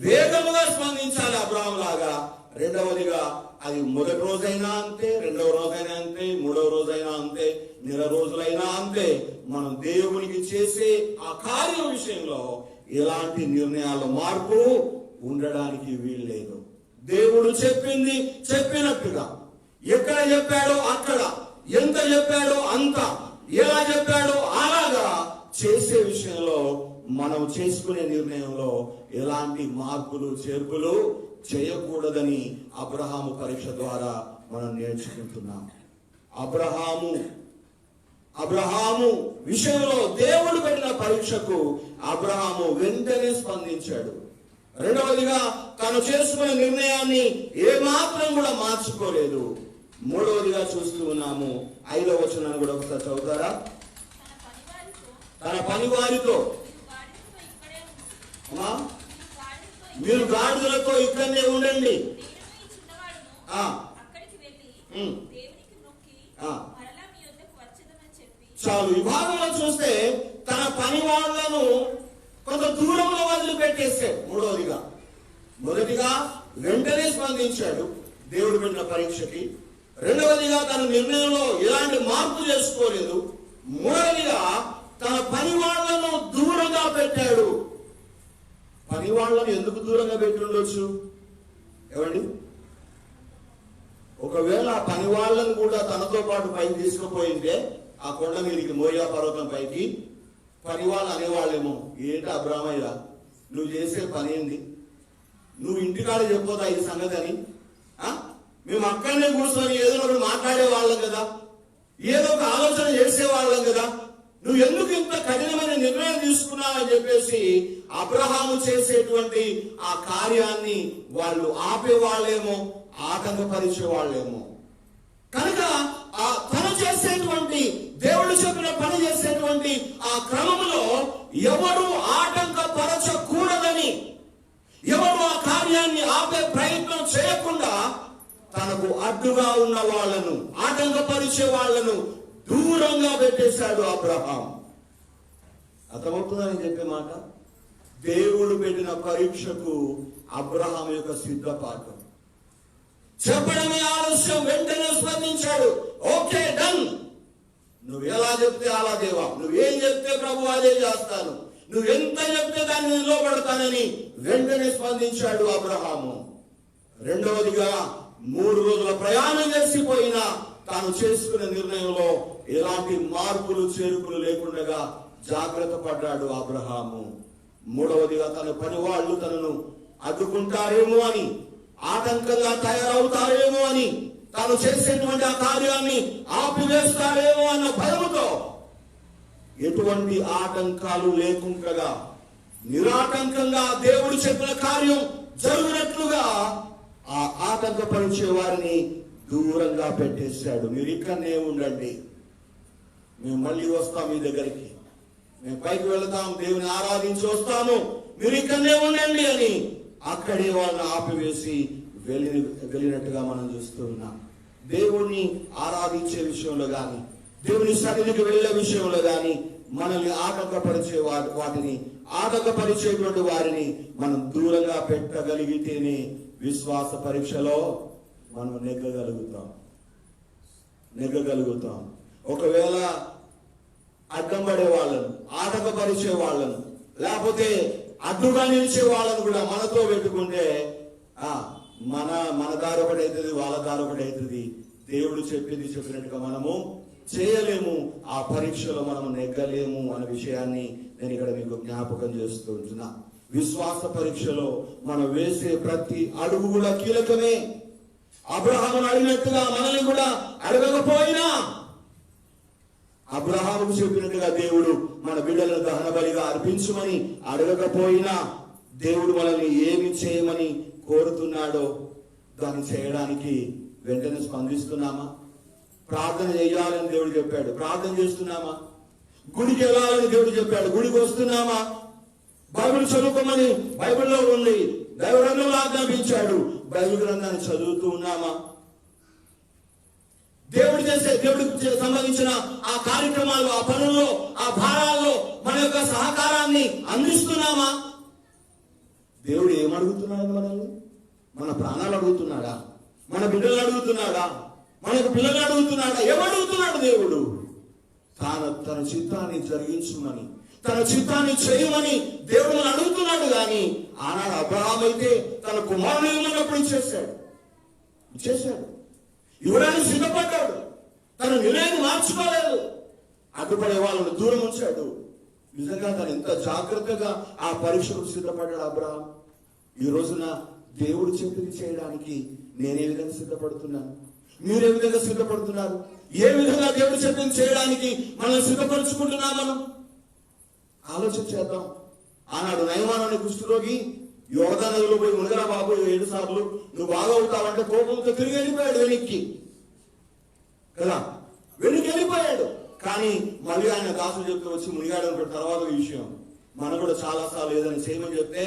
వేగముగా స్పందించాలి అబ్రహాము లాగా. రెండవదిగా అది మొదటి రోజైనా అంతే, రెండవ రోజైనా అంతే, మూడవ రోజైనా అంతే, నెల రోజులైనా అంతే. మనం దేవునికి చేసే ఆ కార్యం విషయంలో ఎలాంటి నిర్ణయాల మార్పు ఉండడానికి వీల్లేదు. దేవుడు చెప్పింది చెప్పినట్టుగా, ఎక్కడ చెప్పాడో అక్కడ, ఎంత చెప్పాడో అంత, ఎలా చెప్పాడో అలాగా చేసే విషయంలో మనం చేసుకునే నిర్ణయంలో ఎలాంటి మార్పులు చేర్పులు చేయకూడదని అబ్రహాము పరీక్ష ద్వారా మనం నేర్చుకుంటున్నాం. అబ్రహాము విషయంలో దేవుడు పెట్టిన పరీక్షకు అబ్రహాము వెంటనే స్పందించాడు. రెండవదిగా తను చేసుకునే నిర్ణయాన్ని ఏమాత్రం కూడా మార్చుకోలేదు. మూడవదిగా చూస్తూ ఉన్నాము, 5వ వచనాన్ని కూడా ఒకసారి చదువుతారా? తన పనివారితో, మీరు గాడిదలతో ఇక్కడనే ఉండండి, చాలు. ఈ భాగంలో చూస్తే తన పని వాళ్ళను కొంత దూరంలో వదిలిపెట్టేశాడు. మూడవదిగా, మొదటిగా వెంటనే స్పందించాడు దేవుడు పెట్టిన పరీక్షకి. రెండవదిగా తన నిర్ణయంలో ఎలాంటి మార్పు చేసుకోలేదు. మూడవదిగా తన పని వాళ్లను దూరంగా పెట్టాడు. పని వాళ్లను ఎందుకు దూరంగా పెట్టి ఉండొచ్చు? ఏమండి, ఒకవేళ ఆ పని వాళ్ళను కూడా తనతో పాటు పైకి తీసుకుపోయింటే ఆ కొండ మీదకి, మోరియా పర్వతం పైకి, పని వాళ్ళు అనేవాళ్ళేమో, ఏంటి అబ్రామయ్య నువ్వు చేసే పని ఏంది, నువ్వు ఇంటికాడ చెప్పొద్దా ఈ సంగతి అని? మేము అక్కడనే కూర్చొని ఏదో ఒకటి మాట్లాడే వాళ్ళం కదా, ఏదో ఒక ఆలోచన చేసేవాళ్ళం కదా, నువ్వు ఎందుకు ఇంత కఠినమైన నిర్ణయం తీసుకున్నావని చెప్పేసి అబ్రహాము చేసేటువంటి ఆ కార్యాన్ని వాళ్ళు ఆపేవాళ్ళేమో, ఆటంకపరిచే వాళ్ళేమో. కనుక తను చేసేటువంటి, దేవుడు చెప్పిన పని చేసేటువంటి ఆ క్రమంలో ఎవరు ఆటంకపరచకూడదని, ఎవరు ఆ కార్యాన్ని ఆపే ప్రయత్నం చేయకుండా తనకు అడ్డుగా ఉన్న వాళ్ళను, ఆటంకపరిచే వాళ్ళను దూరంగా పెట్టేశాడు అబ్రహాం. అర్థమవుతుందని చెప్పే మాట. దేవుడు పెట్టిన పరీక్షకు అబ్రహాం యొక్క సిద్ధపాటు. చెప్పడమే ఆలస్యం, వెంటనే స్పందించాడు. Okay, done. నువ్వు ఎలా చెప్తే అలా దేవా, నువ్వేం చెప్తే ప్రభు అదే చేస్తాను, నువ్వు ఎంత చెప్తే దాన్ని నిలబడతానని వెంటనే స్పందించాడు అబ్రహాము. రెండవదిగా 3 రోజుల ప్రయాణం చేసిపోయినా తాను చేసుకున్న నిర్ణయంలో ఎలాంటి మార్పులు చేర్పులు లేకుండా జాగ్రత్త పడ్డాడు అబ్రహాము. మూడవదిగా తన పని వాళ్ళు తనను అడ్డుకుంటారేమో అని, ఆటంకంగా తయారవుతారేమో అని, తాను చేసేటువంటి ఆ కార్యాన్ని ఆపివేస్తారేమో అన్న భయముతో ఎటువంటి ఆటంకాలు లేకుండా నిరాటంకంగా దేవుడు చెప్పిన కార్యం జరుగునట్లుగా ఆ ఆటంకపరిచే వారిని దూరంగా పెట్టేశాడు. మీరు ఇక్కడనే ఉండండి, మేము మళ్ళీ వస్తాం మీ దగ్గరికి, మేము పైకి వెళతాం, దేవుని ఆరాధించి వస్తాము, మీరు ఇక్కడనే ఉండండి అని అక్కడే వాళ్ళని ఆపివేసి వెళ్ళినట్టుగా మనం చూస్తూ ఉన్నాం. దేవుణ్ణి ఆరాధించే విషయంలో కానీ, దేవుని సన్నిధికి వెళ్ళే విషయంలో కానీ మనల్ని ఆటంకపరిచేటువంటి వారిని మనం దూరంగా పెట్టగలిగితేనే విశ్వాస పరీక్షలో మనం నెగ్గగలుగుతాం. ఒకవేళ అడ్డం పడే వాళ్ళను, ఆటంకపరిచే వాళ్ళను, లేకపోతే అడ్డుగా నిలిచే వాళ్ళను కూడా మనతో పెట్టుకుంటే మన దారి ఒకటి అవుతుంది, వాళ్ళ దారి ఒకటి అవుతుంది. దేవుడు చెప్పినట్టుగా మనము చేయలేము, ఆ పరీక్షలో మనం నెగ్గలేము అనే విషయాన్ని నేను ఇక్కడ మీకు జ్ఞాపకం చేస్తూ ఉంటున్నా. విశ్వాస పరీక్షలో మనం వేసే ప్రతి అడుగు కూడా కీలకమే. అబ్రహామును అడిగినట్టుగా మనల్ని కూడా అడగకపోయినా, అబ్రహాముకు చెప్పినట్టుగా దేవుడు మన బిడ్డలను దహన బలిగా అర్పించమని అడగకపోయినా, దేవుడు మనల్ని ఏమి చేయమని కోరుతున్నాడో దాన్ని చేయడానికి వెంటనే స్పందిస్తున్నామా? ప్రార్థన చేయాలని దేవుడు చెప్పాడు, ప్రార్థన చేస్తున్నామా? గుడికి వెళ్ళాలని దేవుడు చెప్పాడు, గుడికి వస్తున్నామా? బైబిల్ చదువుకోమని బైబిల్లో ఉంది, దైవ గ్రంథంలో ఆజ్ఞాపించాడు, బైబిల్ గ్రంథాన్ని చదువుతూ ఉన్నామా? దేవుడికి సంబంధించిన ఆ కార్యక్రమాలు, ఆ పనుల్లో, ఆ భారాల్లో మన యొక్క సహకారాన్ని అందిస్తున్నామా? దేవుడు ఏమడుగుతున్నాడు మనల్ని? మన ప్రాణాలు అడుగుతున్నాడా? మన బిడ్డలు అడుగుతున్నాడా? మనకు పిల్లలు అడుగుతున్నాడా? ఏమడుగుతున్నాడు దేవుడు? తన చిత్తాన్ని జరిగించమని, తన చిత్తాన్ని చేయమని దేవుడు మనం అడుగుతున్నాడు. కానీ ఆనాడు అబ్రహాం అయితే తన కుమారుని ఉన్నప్పుడు ఇచ్చేశాడు, ఇవ్వడానికి సిద్ధపడ్డాడు, తన నిర్ణయాన్ని మార్చుకోలేదు, అడ్డుపడే వాళ్ళను దూరం ఉంచాడు. నిజంగా తను ఎంత జాగ్రత్తగా ఆ పరీక్షకు సిద్ధపడ్డాడు అబ్రహాం. ఈ రోజున దేవుడు చెప్పింది చేయడానికి నేనే విధంగా సిద్ధపడుతున్నాను, మీరే విధంగా సిద్ధపడుతున్నారు? ఏ విధంగా దేవుడు చెప్పింది చేయడానికి మనం సిద్ధపరుచుకుంటున్నాం? మనం ఆలోచన చేద్దాం. ఆనాడు నయమాను అనే కుష్ఠరోగి యోర్దాను నదిలో పోయి మునగరా బాబు 7 సార్లు, నువ్వు బాగవుతావంటే కోపంతో తిరిగి వెళ్ళిపోయాడు వెనక్కి కదా, వెళ్ళిపోయాడు. కానీ మళ్ళీ ఆయన దాసులు చెప్తే వచ్చి మునిగాడు అనుకుంటే తర్వాత ఈ విషయం మనం కూడా చాలా సార్లు ఏదైనా చేయమని చెప్తే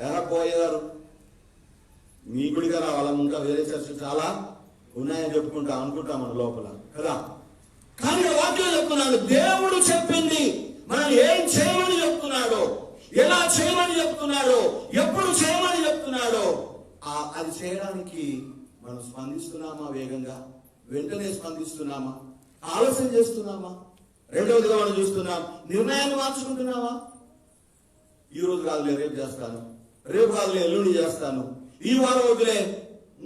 ఎలా పోయేవారు, మీ గుడిగా రావాలా, ఇంకా వేరే చర్చలు చాలా ఉన్నాయని చెప్పుకుంటా అనుకుంటాం మన లోపల కదా. కానీ వాక్యం చెప్తున్నాడు, దేవుడు చెప్పింది మనం ఏం చేయమని చెప్తున్నాడో, ఎలా చేయమని చెప్తున్నాడో, ఎప్పుడు చేయమని చెప్తున్నాడో అది చేయడానికి మనం స్పందిస్తున్నామా? వేగంగా వెంటనే స్పందిస్తున్నామా? ఆలస్యం చేస్తున్నామా? రెండవదిగా మనం చూస్తున్నాం, నిర్ణయాన్ని మార్చుకుంటున్నావా? ఈ రోజు కాదులే రేపు చేస్తాను, రేపు కాదులే ఎల్లుండి చేస్తాను, ఈ వారం వదిలే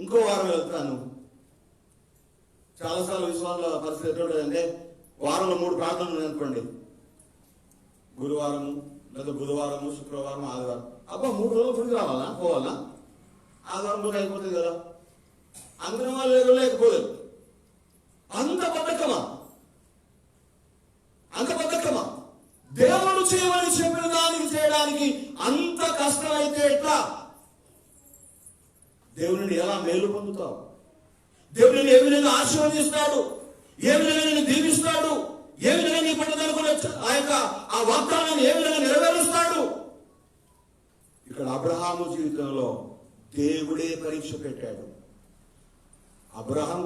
ఇంకో వారం వెళ్తాను. చాలాసార్లు విశ్వాసంలో పరిస్థితి ఎటువంటి వారంలో 3 ప్రార్థనలు ఉన్నాయి అనుకోండి, గురువారము లేదా బుధవారము, శుక్రవారం, ఆదివారం. అబ్బా 3 రోజులు గుడికి రావాలా, పోవాలా? ఆదివారం కూడా అయిపోతుంది కదా, అందరం వాళ్ళు లేకపోలేదు. అంత బద్ధకమా? అంత బద్ధకమా? దేవుడు చేయమని చెప్పిన దానికి చేయడానికి అంత కష్టమైతే ఎట్లా? దేవుడిని ఎలా మేలు పొందుతావు? దేవుడిని ఏ విధంగా ఆశీర్వదిస్తాడు? ఏ విధంగా నేను దీవిస్తాడు? ఏ విధంగా నీ పట్టుదలకు ఆ వాగ్దానాన్ని ఏ విధంగా నెరవేరుస్తాడు? ఇక్కడ అబ్రహాము జీవితంలో దేవుడే పరీక్ష పెట్టాడు. అబ్రహాము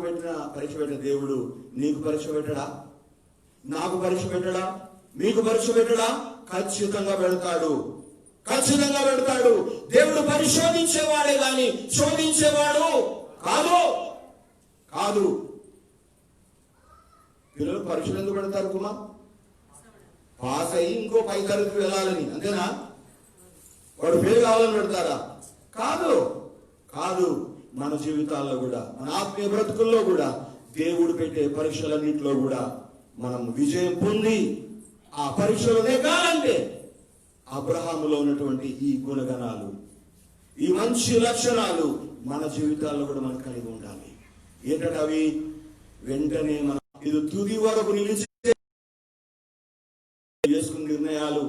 పరీక్ష పెట్టిన దేవుడు నీకు పరీక్ష పెట్టడా? నాకు పరీక్ష పెట్టడా? మీకు పరీక్ష పెట్టడా? ఖచ్చితంగా పెడతాడు, ఖచ్చితంగా పెడతాడు. దేవుడు పరిశోధించేవాడే గాని శోధించేవాడు కాదు. కాదు. పిల్లలు పరీక్షలు ఎందుకు పెడతారు కుమా? పాస్ అయ్యి ఇంకో పై తరగతికి వెళ్ళాలని, అంతేనా? వాడు ఫెయిల్ కావాలని పెడతారా? కాదు, కాదు. మన జీవితాల్లో కూడా, మన ఆత్మీయ బ్రతుకుల్లో కూడా దేవుడు పెట్టే పరీక్షలన్నింటిలో కూడా మనం విజయం పొంది ఆ పరీక్షలోనే కాదంటే అబ్రహాములో ఉన్నటువంటి ఈ గుణగణాలు, ఈ మంచి లక్షణాలు మన జీవితాల్లో కూడా మనం కలిగి ఉండాలి. ఏంటంటే అవి వెంటనే మనం ఇది తుది వరకు నిలిచి చేసుకున్న నిర్ణయాలు,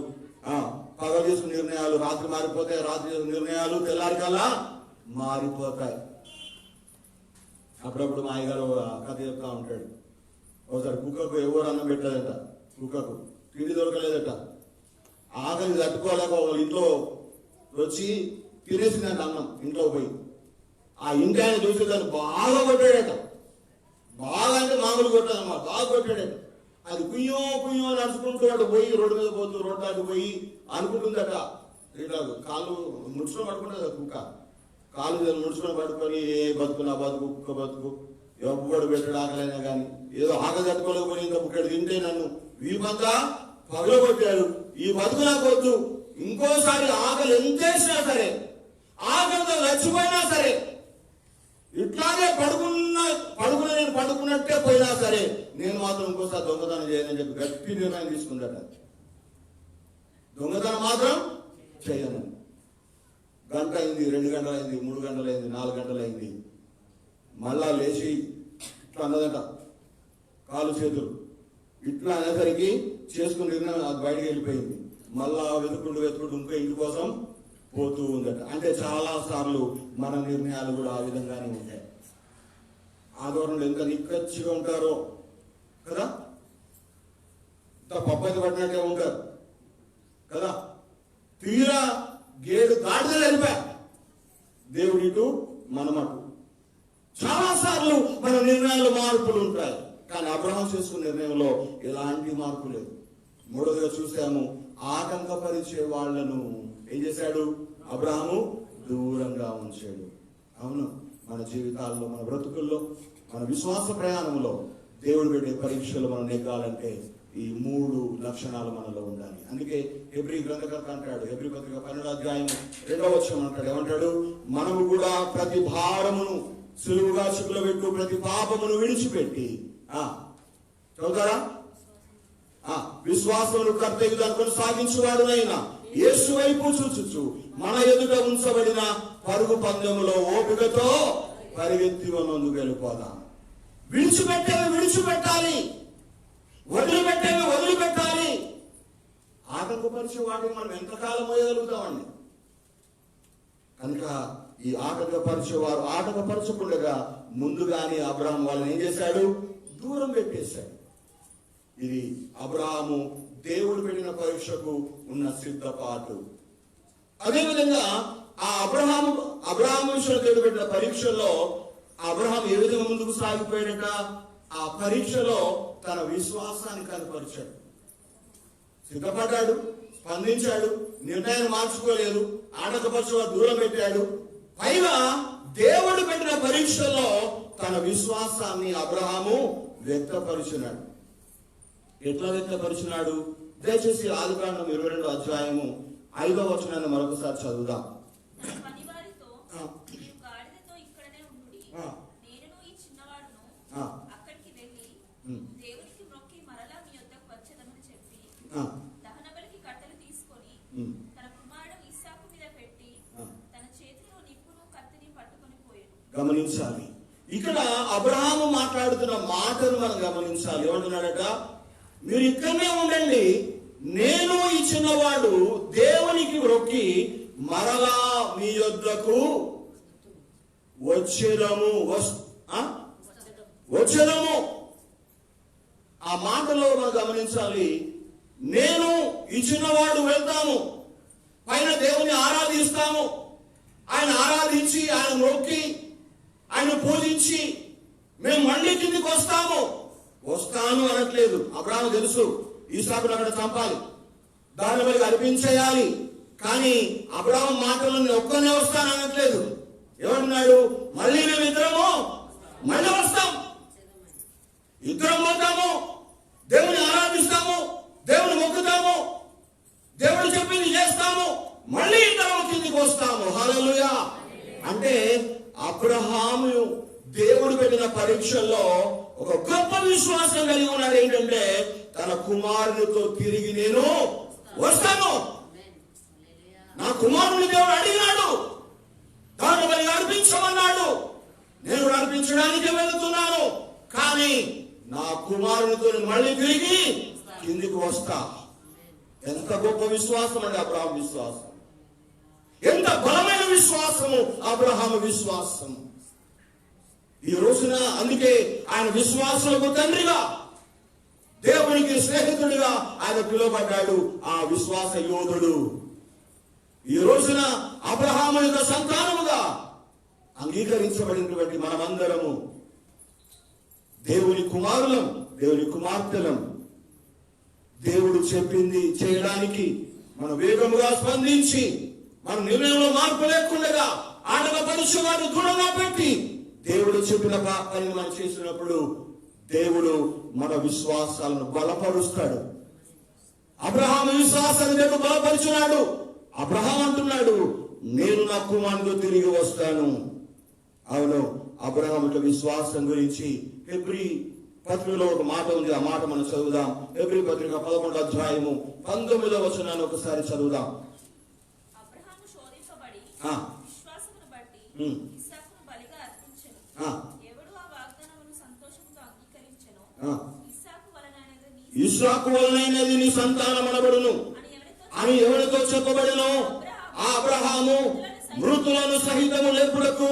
పగలు చేసుకున్న నిర్ణయాలు రాత్రి మారిపోతాయి, రాత్రి చేసుకున్న నిర్ణయాలు తెల్లారి కల్లా మారిపోతాయి. అప్పుడప్పుడు మా అయ్యగారు కథ చెప్తా ఉంటాడు. ఒకసారి కుక్కకు ఎవరు అన్నం పెట్టలేదట, కుక్కకు తిండి దొరకలేదట. ఆకలి తట్టుకోలేక వాళ్ళ ఇంట్లో వచ్చి తినేసిందంట అన్నం. ఇంట్లో పోయి ఆ ఇంటి ఆయన చూసి దాన్ని బాగా కొట్టాడట. బాగా అంటే మామూలు కొట్టాడమ్మా, బాగా కొట్టాడట. అది కుయ్యో కుయ్యో నడుచుకుంటూ అటు పోయి రోడ్డు మీద పోతూ రోడ్డు అటు పోయి అనుకుంటుందట, ఇట్లా కాళ్ళు ముడుచుకొని పడుకుంటుంది కుక్క. కాళ్ళు ముడుచుకొని పడుకొని ఏ బతుకు నా బతుకు, కుక్క బతుకు, ఎవ్వడు పెట్టాడు ఆకలైనా కానీ ఏదో ఆకలి తట్టుకోలేకపోయి ఇంకా బుక్కడు తింటే నన్ను వీపంతా పగలగొట్టాడు, ఈ బతుకు నాకు వద్దు. ఇంకోసారి ఆకలి ఎంతేసినా సరే, ఆకలితో చచ్చిపోయినా సరే, ఇట్లాగే పడుకుని నేను పడుకున్నట్టే పోయినా సరే నేను మాత్రం ఇంకోసారి దొంగతనం చేయనని చెప్పి గట్టి నిర్ణయం తీసుకుందట. దొంగతనం మాత్రం చేయను. గంట అయింది, 2 గంటలైంది, 3 గంటలైంది, 4 గంటలైంది. మళ్ళా లేచి ఇట్లా అన్నదట, కాలు చేతులు ఇట్లా అనేసరికి చేసుకుని నిర్ణయం అది బయటకు వెళ్ళిపోయింది. మళ్ళా వెతుకుంటూ ఇంకా ఇంటి కోసం పోతూ ఉందట. అంటే చాలా సార్లు మన నిర్ణయాలు కూడా ఆ విధంగానే ఉంటాయి. ఆదోరణలో ఎంత నిక్కచ్చిగా ఉంటారో కదా, ఇంత పబ్బతి పడినట్టే ఉంటారు కదా. తీరా గేడు దాటితే వెళ్ళిపా దేవుడి ఇటు మనమటు. చాలా సార్లు మన నిర్ణయాలు మార్పులు ఉంటాయి, కానీ అబ్రహాం చేసుకున్న నిర్ణయంలో ఎలాంటి మార్పు లేదు. మూడోదిగా చూసాము, ఆటంకపరిచే వాళ్లను ఏం చేశాడు? అబ్రహాము దూరంగా ఉంచాడు. అవును, మన జీవితాల్లో, మన బ్రతుకుల్లో, మన విశ్వాస ప్రయాణంలో దేవుడు పెట్టే పరీక్షలు మనం నెగ్గాలంటే ఈ 3 లక్షణాలు మనలో ఉండాలి. అందుకే హెబ్రీ గ్రంథకర్త అంటాడు, హెబ్రీ పత్రిక 12వ అధ్యాయం 2వ వచనం అంటాడు, ఏమంటాడు? మనము కూడా ప్రతి భారమును సులువుగా చిక్కులబెట్టు ప్రతి పాపమును విడిచిపెట్టి చదువుతారా? విశ్వాసమును కర్తవ్యం దాన్ని కొనసాగించువాడునైనా యేసు వైపు చూచుచు మన ఎదుట ఉంచబడిన పరుగు పందెములో ఓపికతో పరిగెత్తి ముందుకు వెళ్ళిపోదాం. విడిచిపెట్టేవి విడిచిపెట్టాలి, వదిలిపెట్టేవి వదిలిపెట్టాలి. ఆటంకపరిచే వాటిని మనం ఎంతకాలం మోయగలుగుతామండి? కనుక ఈ ఆటంకపరిచేవారు ఆటంకపరచకుండా ముందుగానే అబ్రహాం వాళ్ళని ఏం చేశాడు? దూరం పెట్టేశాడు. ఇది అబ్రహాము దేవుడు పెట్టిన పరీక్షకు ఉన్న సిద్ధపాటు. అదేవిధంగా ఆ అబ్రహాము విషయంలో దేవుడు పెట్టిన పరీక్షలో అబ్రహాం ఏ విధంగా ముందుకు సాగిపోయాడట? ఆ పరీక్షలో తన విశ్వాసాన్ని కనపరిచాడు, సిద్ధపడ్డాడు, స్పందించాడు, నిర్ణయం మార్చుకోలేదు, ఆటంకపరిచేవారు దూరం పెట్టాడు. పైగా దేవుడు పెట్టిన పరీక్షలో తన విశ్వాసాన్ని అబ్రహాము వ్యక్తపరిచినాడు. ఎట్లా వ్యక్తపరిచినాడు? దయచేసి ఆదికాండం 22వ అధ్యాయము 5వ వచనాన్ని మరొకసారి చదువుదాం. దహనబలికి కట్టెలు తీసుకొని తన కుమారుడు ఇస్సాకు మీద పెట్టి తన చేతిలో నిప్పును కత్తిని పట్టుకొని పోయాడు. గమనించాలి, ఇక్కడ అబ్రహాము మాట్లాడుతున్న మాటను మనం గమనించాలి. ఏమంటున్నాడట? మీరు ఇక్కడనే ఉండండి, నేను ఈ చిన్నవాడు దేవునికి మొక్కి మరలా మీ యొద్దకు వచ్చేదము. ఆ మాటలో మనం గమనించాలి, నేను ఈ చిన్నవాడు వెళ్తాము, పైన దేవుని ఆరాధిస్తాము, ఆయన ఆరాధించి ఆయన మొక్కి ఆయన పూజించి మేము మళ్ళీ కిందికి వస్తాను అనట్లేదు. అబ్రాహాము తెలుసు ఇస్సాకును అక్కడ చంపాలి, దాని వరకు అర్పించేయాలి. కానీ అబ్రాహాము మాటలు నేను ఒక్కనే వస్తాను అనట్లేదు. ఏమంటున్నాడు? మళ్ళీ మేము ఇద్దరము మళ్ళీ వస్తాం, ఇద్దరం పోతాము, దేవుని ఆరాధిస్తాము, దేవుని మొక్కుతాము, దేవుడు చెప్పింది చేస్తాము, మళ్ళీ ఇద్దరం కిందికి వస్తాము. హల్లెలూయా. అంటే అబ్రహాము దేవుడు పెట్టిన పరీక్షల్లో ఒక గొప్ప విశ్వాసం కలిగి ఉన్నాడు. ఏంటంటే తన కుమారునితో తిరిగి నేను వస్తాను. నా కుమారుని దేవుడు అడిగినాడు, దాన్ని మరి అర్పించమన్నాడు, నేను అర్పించడానికి వెళుతున్నాను, కానీ నా కుమారునితో మళ్ళీ తిరిగి కిందికి వస్తా. ఎంత గొప్ప విశ్వాసం అండి అబ్రహాము విశ్వాసం! ఎంత బలమైన విశ్వాసము అబ్రహాము విశ్వాసం! ఈ రోజున అందుకే ఆయన విశ్వాసులకు తండ్రిగా, దేవునికి స్నేహితుడిగా ఆయన పిలువబడ్డాడు. ఆ విశ్వాస యోధుడు ఈ రోజున అబ్రహాము యొక్క సంతానముగా అంగీకరించబడినటువంటి మనమందరము దేవుని కుమారులం, దేవుని కుమార్తెలం. దేవుడు చెప్పింది చేయడానికి మనం వేగముగా స్పందించి మన నిర్ణయంలో మార్పు లేకుండా ఆటలపరిచి వారిని దూరంగా పెట్టి దేవుడు చెప్పిన పని మనం చేసినప్పుడు దేవుడు మన విశ్వాసాలను బలపరుస్తాడు. అబ్రహాము విశ్వాసాన్ని దేవుడు బలపరిచినాడు. అబ్రహాం అంటున్నాడు, నేను నా కుమారునితో తిరిగి వస్తాను. అవును, అబ్రహాం యొక్క విశ్వాసం గురించి హెబ్రీ పత్రికలో ఒక మాట ఉంది. ఆ మాట మనం చదువుదాం. హెబ్రీ పత్రిక 11వ అధ్యాయము 19వ వచనాన్ని ఒకసారి చదువుదాం. అబ్రహాము శోధింపబడి విశ్వాసమును బట్టి ఇస్సాకును బలిగా అర్పించెను. ఎవడు ఆ వాగ్దానమును సంతోషంతో అంగీకరించెనో ఇస్సాకు వలనైనది నీ సంతానమనబడును అని ఎవరితో చెప్పబడినో ఆ అబ్రహాము మృతులను సహితము లేపుటకు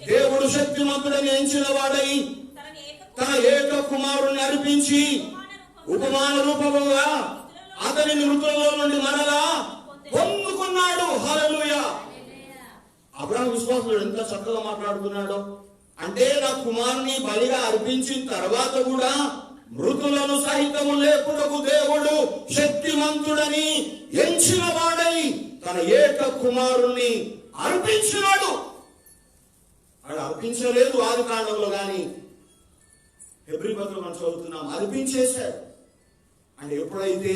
దేవుడు శక్తిమంతుడని ఎంచిన వాడై తన ఏక కుమారుని అర్పించి ఉపమాన రూపముగా అతనిని మృతులలో నుండి మరలా పొందుకున్నాడు. హల్లెలూయా. అబ్రహాము విశ్వాసుడు ఎంత చక్కగా మాట్లాడుతున్నాడో! అంటే నా కుమారుని బలిగా అర్పించిన తర్వాత కూడా మృతులను సహితము లేపుటకు దేవుడు శక్తిమంతుడని ఎంచిన వాడై తన ఏక కుమారుణ్ణి అర్పించినాడు. వాడు అర్పించలేదు ఆది కాండంలో, కానీ హెబ్రీ పత్రికలో మనం చదువుతున్నాం అర్పించేశాడు. అంటే ఎప్పుడైతే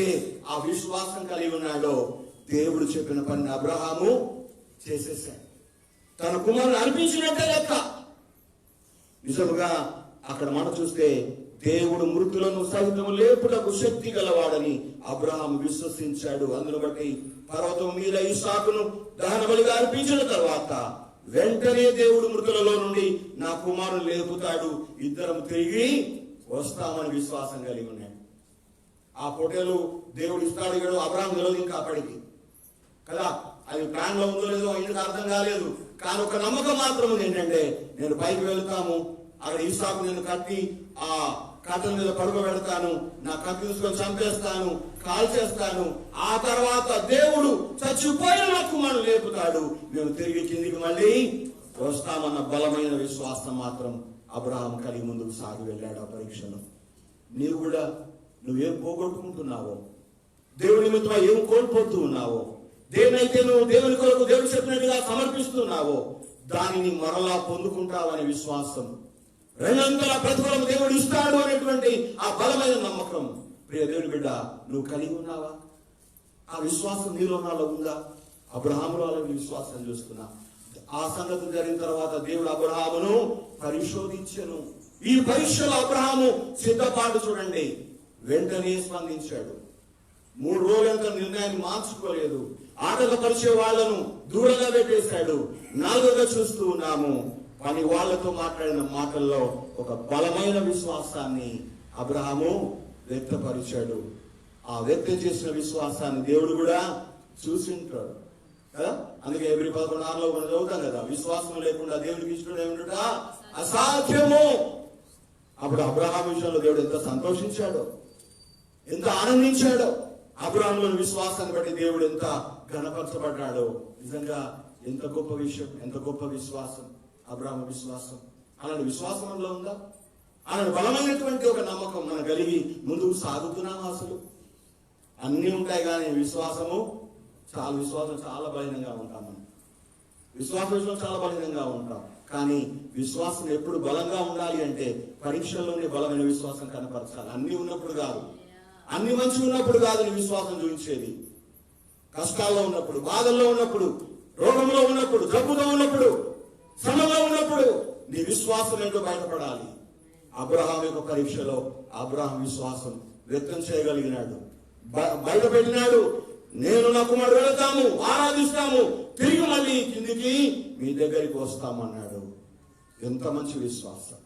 ఆ విశ్వాసం కలిగి ఉన్నాడో దేవుడు చెప్పిన పని అబ్రహాము చేసేసాడు. తన కుమారుని అర్పించినట్టే లెక్క. నిజముగా అక్కడ మనం చూస్తే దేవుడు మృతులను సహితము లేపుటకు శక్తి గలవాడని అబ్రహాము విశ్వసించాడు. అందును బట్టి పర్వతం మీద ఇస్సాకును దహన బలిగా అర్పించిన తర్వాత వెంటనే దేవుడు మృతులలో నుండి నా కుమారుని లేపుతాడు, ఇద్దరం తిరిగి వస్తామని విశ్వాసం కలిగి ఉన్నాడు. ఆ పొటేలు దేవుడు ఇస్తాడు ఇక్కడ అబ్రహాము తెలియదు ఇంకా అప్పటికి కదా, అది ప్లాన్ లో ఉందో లేదో ఆయనకు అర్థం కాలేదు. కానీ ఒక నమ్మకం మాత్రం ఉంది, ఏంటంటే నేను పైకి వెళ్తాము, అక్కడ ఇస్సాకు నేను కత్తి ఆ కట్టెల మీద పడుకోబెడతాను, నా కత్తి తీసుకొని చంపేస్తాను, కాల్చేస్తాను, ఆ తర్వాత దేవుడు చచ్చిపోయిన నా కుమారుని లేపుతాడు, మేము తిరిగి కిందికి మళ్ళీ వస్తామన్న బలమైన విశ్వాసం మాత్రం అబ్రహాం కలిగి ముందుకు సాగి వెళ్ళాడు. ఆ పరీక్షలో నీవు కూడా నువ్వేం పోగొట్టుకుంటున్నావో, దేవుడి నిమిత్తం ఏం కోల్పోతూ ఉన్నావో, దేనైతే నువ్వు దేవుని కొరకు దేవుడు చెప్పినట్టుగా సమర్పిస్తున్నావో, దానిని మరలా పొందుకుంటావనే విశ్వాసం, రెండంతల ప్రతిఫలం దేవుడు ఇస్తాడు అనేటువంటి ఆ బలమైన నమ్మకం, ప్రియ దేవుని బిడ్డ, నువ్వు కలిగి ఉన్నావా? ఆ విశ్వాసం నీలో నాలో ఉందా? అబ్రహాములో అలాంటి విశ్వాసం చూస్తున్నా. ఆ సంగతి జరిగిన తర్వాత దేవుడు అబ్రహామును పరిశోధించెను. ఈ పరీక్షలో అబ్రహాము సిద్ధపాటు చూడండి, వెంటనే స్పందించాడు. 3 రోజులంత నిర్ణయాన్ని మార్చుకోలేదు. ఆటంకపరిచే వాళ్లను దూరంగా పెట్టేశాడు. 4గా చూస్తూ ఉన్నాము, పని వాళ్లతో మాట్లాడిన మాటల్లో ఒక బలమైన విశ్వాసాన్ని అబ్రహాము వ్యక్తపరిచాడు. ఆ వ్యక్తం చేసిన విశ్వాసాన్ని దేవుడు కూడా చూసి ఉంటాడు కదా. అందుకే ఎబ్రీ 11:6 మనం చదువుతాం కదా, విశ్వాసం లేకుండా దేవుడికి ఇష్టం ఏమిట అసాధ్యము. అప్పుడు అబ్రహాం విషయంలో దేవుడు ఎంత సంతోషించాడో, ఎంత ఆనందించాడో, అబ్రహాంలోని విశ్వాసాన్ని బట్టి దేవుడు ఎంత ఘనపరచబడ్డాడో. నిజంగా ఎంత గొప్ప విషయం, ఎంత గొప్ప విశ్వాసం అబ్రహాము విశ్వాసం. అలాంటి విశ్వాసం మనలో ఉందా? అలాంటి బలమైనటువంటి ఒక నమ్మకం మనం కలిగి ముందుకు సాగుతున్నాము. అసలు అన్నీ ఉంటాయి కానీ విశ్వాసం చాలా బలీనంగా ఉంటాం. మనం విశ్వాసంలో చాలా బలీనంగా ఉంటాం. కానీ విశ్వాసం ఎప్పుడు బలంగా ఉండాలి అంటే పరీక్షల్లోనే బలమైన విశ్వాసం కనపరచాలి. అన్ని ఉన్నప్పుడు కాదు, అన్ని మంచి ఉన్నప్పుడు కాదు నీ విశ్వాసం చూపించేది. కష్టాల్లో ఉన్నప్పుడు, బాధల్లో ఉన్నప్పుడు, రోగంలో ఉన్నప్పుడు, జబ్బుతో ఉన్నప్పుడు, శ్రమలో ఉన్నప్పుడు నీ విశ్వాసం ఏంటో బయటపడాలి. అబ్రహాం యొక్క పరీక్షలో అబ్రహాం విశ్వాసం వ్యక్తం చేయగలిగినాడు, బయట పెట్టినాడు. నేను నా కుమారుడు వెళతాము, ఆరాధిస్తాము, తిరిగి మళ్ళీ కిందికి మీ దగ్గరికి వస్తామన్నాడు. ఎంత మంచి విశ్వాసం.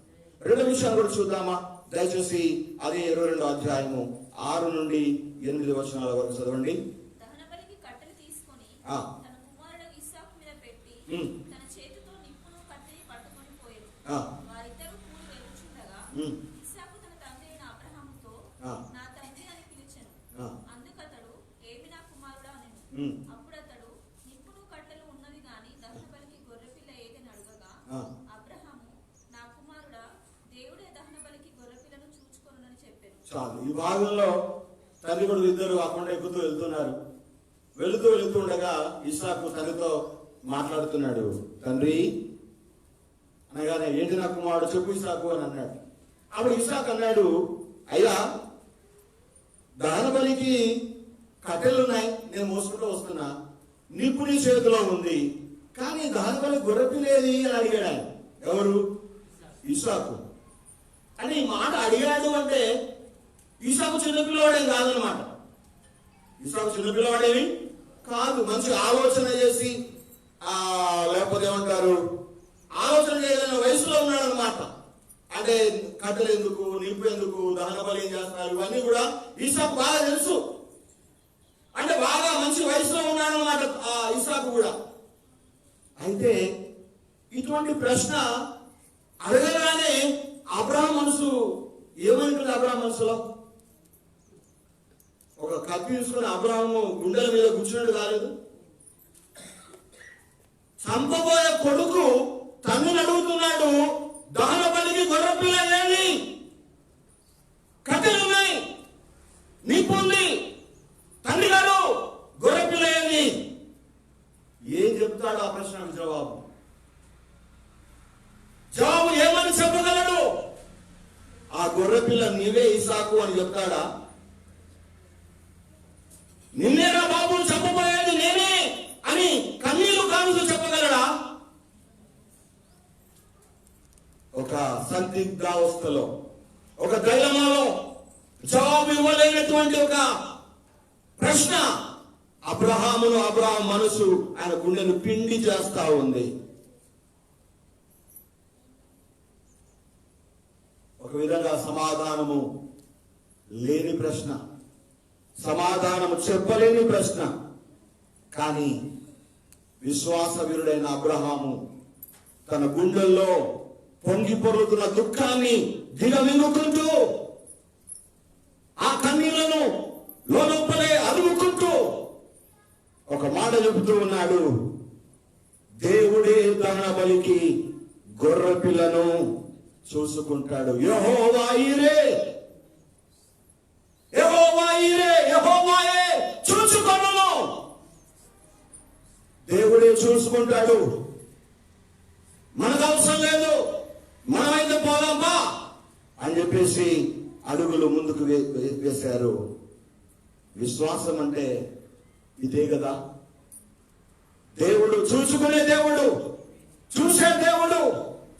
2 విషయాలు కూడా చూద్దామా దయచేసి? అదే 22వ అధ్యాయము 6 నుండి 8 వచనాల వరకు చదవండి. దహనబలికి కట్టెలు తీసుకొని తన కుమారుడు ఇస్సాకు మీద పెట్టి తన చేతితో నిప్పును కట్టెని పట్టుకొని పోయాడు. వారిద్దరూ కూలి వెలుచుండగా ఇస్సాకు తన తండ్రి అయిన అబ్రహాముతో నా తండ్రి అని పిలిచెను. అందుకతడు ఏమి నా కుమారుడా అనెను. అప్పుడు అతడు నిప్పును కట్టెలు ఉన్నవి గాని దహనబలికి గొర్రెపిల్ల ఏదని అడగగా అబ్రహాము నా కుమారుడా, దేవుడే దహనబలికి గొర్రెపిల్లను చూచుకొనునని చెప్పాను. చాలు. ఈ భాగంలో తండ్రి కొడుకు ఇద్దరు ఆ కొండ ఎక్కుతూ వెళుతూ ఉండగా ఇస్సాకు తండ్రితో మాట్లాడుతున్నాడు. తండ్రి అనగానే, ఏంటి నా కుమారుడు చెప్పు ఇస్సాకు అని అన్నాడు. అప్పుడు ఇస్సాకు అన్నాడు, అయ్యా దహన బలికి కట్టెలున్నాయి, నేను మోసుకుంటూ వస్తున్నా, నిప్పు నీ చేతిలో ఉంది, కానీ దహన బలి గొర్రెపిల్లేది అని అడిగాడు ఆయన. ఎవరు? ఇస్సాకు. అంటే ఈ మాట అడిగాడు అంటే ఇస్సాకు చిన్నపిల్లవాడేం కాదనమాట. ఇస్సాకు చిన్నపిల్లవాడేమి కాదు. మంచి ఆలోచన చేసి లేకపోతే ఏమంటారు, ఆలోచన చేయగలిగిన వయసులో ఉన్నాడు అనమాట. అంటే కట్టెలు ఎందుకు, నిప్పు ఎందుకు, దహన బలి ఏం చేస్తున్నారు, ఇవన్నీ కూడా ఇస్సాకు బాగా తెలుసు. అంటే బాగా మంచి వయసులో ఉన్నాడు అన్నమాట ఇస్సాకు కూడా. అయితే ఇటువంటి ప్రశ్న అడగగానే అబ్రహాం మనసు ఏమైంటుంది? అబ్రహాం మనసులో ఒక కత్తి తీసుకుని అబ్రహాము గుండెల మీద కూర్చున్నట్టు కాలేదు. చంపబోయే కొడుకు తండ్రిని అడుగుతున్నాడు, దహన బలికి గొర్రెపిల్ల ఏది, కట్టెలు ఉన్నాయి, నిప్పు ఉంది, తండ్రి గారు గొర్రెపిల్ల ఏది? ఏం చెప్తాడు ఆ ప్రశ్నకు జవాబు ఏమని చెప్పగలడు? ఆ గొర్రెపిల్ల నీవే ఇస్సాకు అని చెప్తాడా? నిన్నేరా బాబును చంపబోయేది నేనే అని కన్నీళ్లు కానుతూ చెప్పగలడా? ఒక సందిగ్ధావస్థలో, ఒక డైలమాలో జవాబు ఇవ్వలేనటువంటి ఒక ప్రశ్న అబ్రహాం మనసు, ఆయన గుండెను పిండి చేస్తా ఉంది. ఒక విధంగా సమాధానము లేని ప్రశ్న, సమాధానము చెప్పలేని ప్రశ్న. కానీ విశ్వాస వీరుడైన అబ్రహాము తన గుండెల్లో పొంగి పొర్లుతున్న దుఃఖాన్ని దిగమింగుకుంటూ, ఆ కన్నీళ్లను లోపలే అదుముకుంటూ ఒక మాట చెబుతూ ఉన్నాడు, దేవుడే దహన బలికి గొర్రె పిల్లను చూసుకుంటాడు. యెహోవా ఈరే, యెహోవాయే చూసుకొనును. దేవుడే చూసుకుంటాడు. మనకు అవసరం లేదు, మనమైతే పోదాంపా అని చెప్పేసి అడుగులు ముందుకు వేశారు. విశ్వాసం అంటే ఇదే కదా. దేవుడు చూసుకునే దేవుడు, చూసే దేవుడు,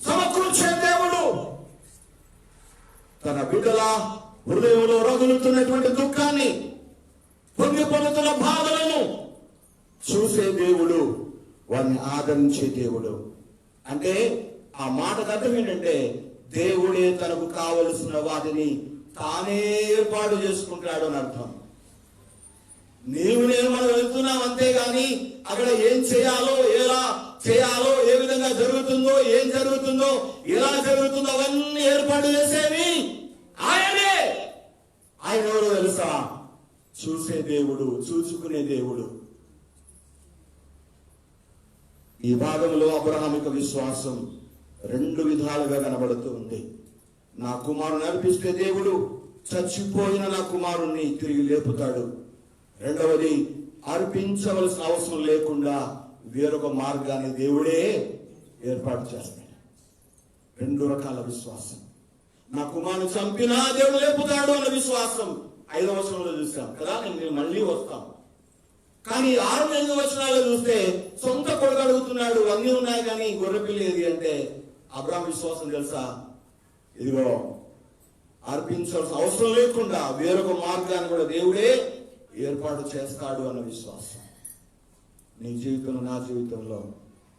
సమకూర్చే దేవుడు. తన బిడ్డల హృదయంలో రగులుతున్నటువంటి దుఃఖాన్ని, పొంగి పొందుతున్న బాధలను చూసే దేవుడు, వారిని ఆదరించే దేవుడు. అంటే ఆ మాటకు అర్థం ఏంటంటే దేవుడే తనకు కావలసిన వాటిని తానే ఏర్పాటు చేసుకుంటాడు అని అర్థం. నేను మనం వెళ్తున్నాం అంతేగాని అక్కడ ఏం చేయాలో, ఎలా చేయాలో, ఏ విధంగా జరుగుతుందో, ఏం జరుగుతుందో, ఎలా జరుగుతుందో అవన్నీ ఏర్పాటు చేసేవి ఆయనే. ఆయన ఎవరో తెలుసా? చూసే దేవుడు, చూసుకునే దేవుడు. ఈ భాగంలో అబ్రహామిక విశ్వాసం రెండు విధాలుగా కనబడుతూ ఉంది. నా కుమారుని అర్పిస్తే దేవుడు చచ్చిపోయిన నా కుమారుణ్ణి తిరిగి లేపుతాడు. రెండవది, అర్పించవలసిన అవసరం లేకుండా వేరొక మార్గాన్ని దేవుడే ఏర్పాటు చేస్తాడు. రెండు రకాల విశ్వాసం. నా కుమారుని చంపినా దేవుడు లేపుతాడు అన్న విశ్వాసం 5వ వచనంలో చూసాం కదా. నేను మళ్ళీ వస్తాను. కానీ 6, 8 వచనాల్లో చూస్తే సొంత కొడుకు అడుగుతున్నాడు, అన్నీ ఉన్నాయి కానీ గొర్రెపిల్ల ఏది అంటే అబ్రాహాము విశ్వాసం తెలుసా? ఇదిగో అర్పించాల్సిన అవసరం లేకుండా వేరొక మార్గాన్ని కూడా దేవుడే ఏర్పాటు చేస్తాడు అన్న విశ్వాసం. నీ జీవితంలో, నా జీవితంలో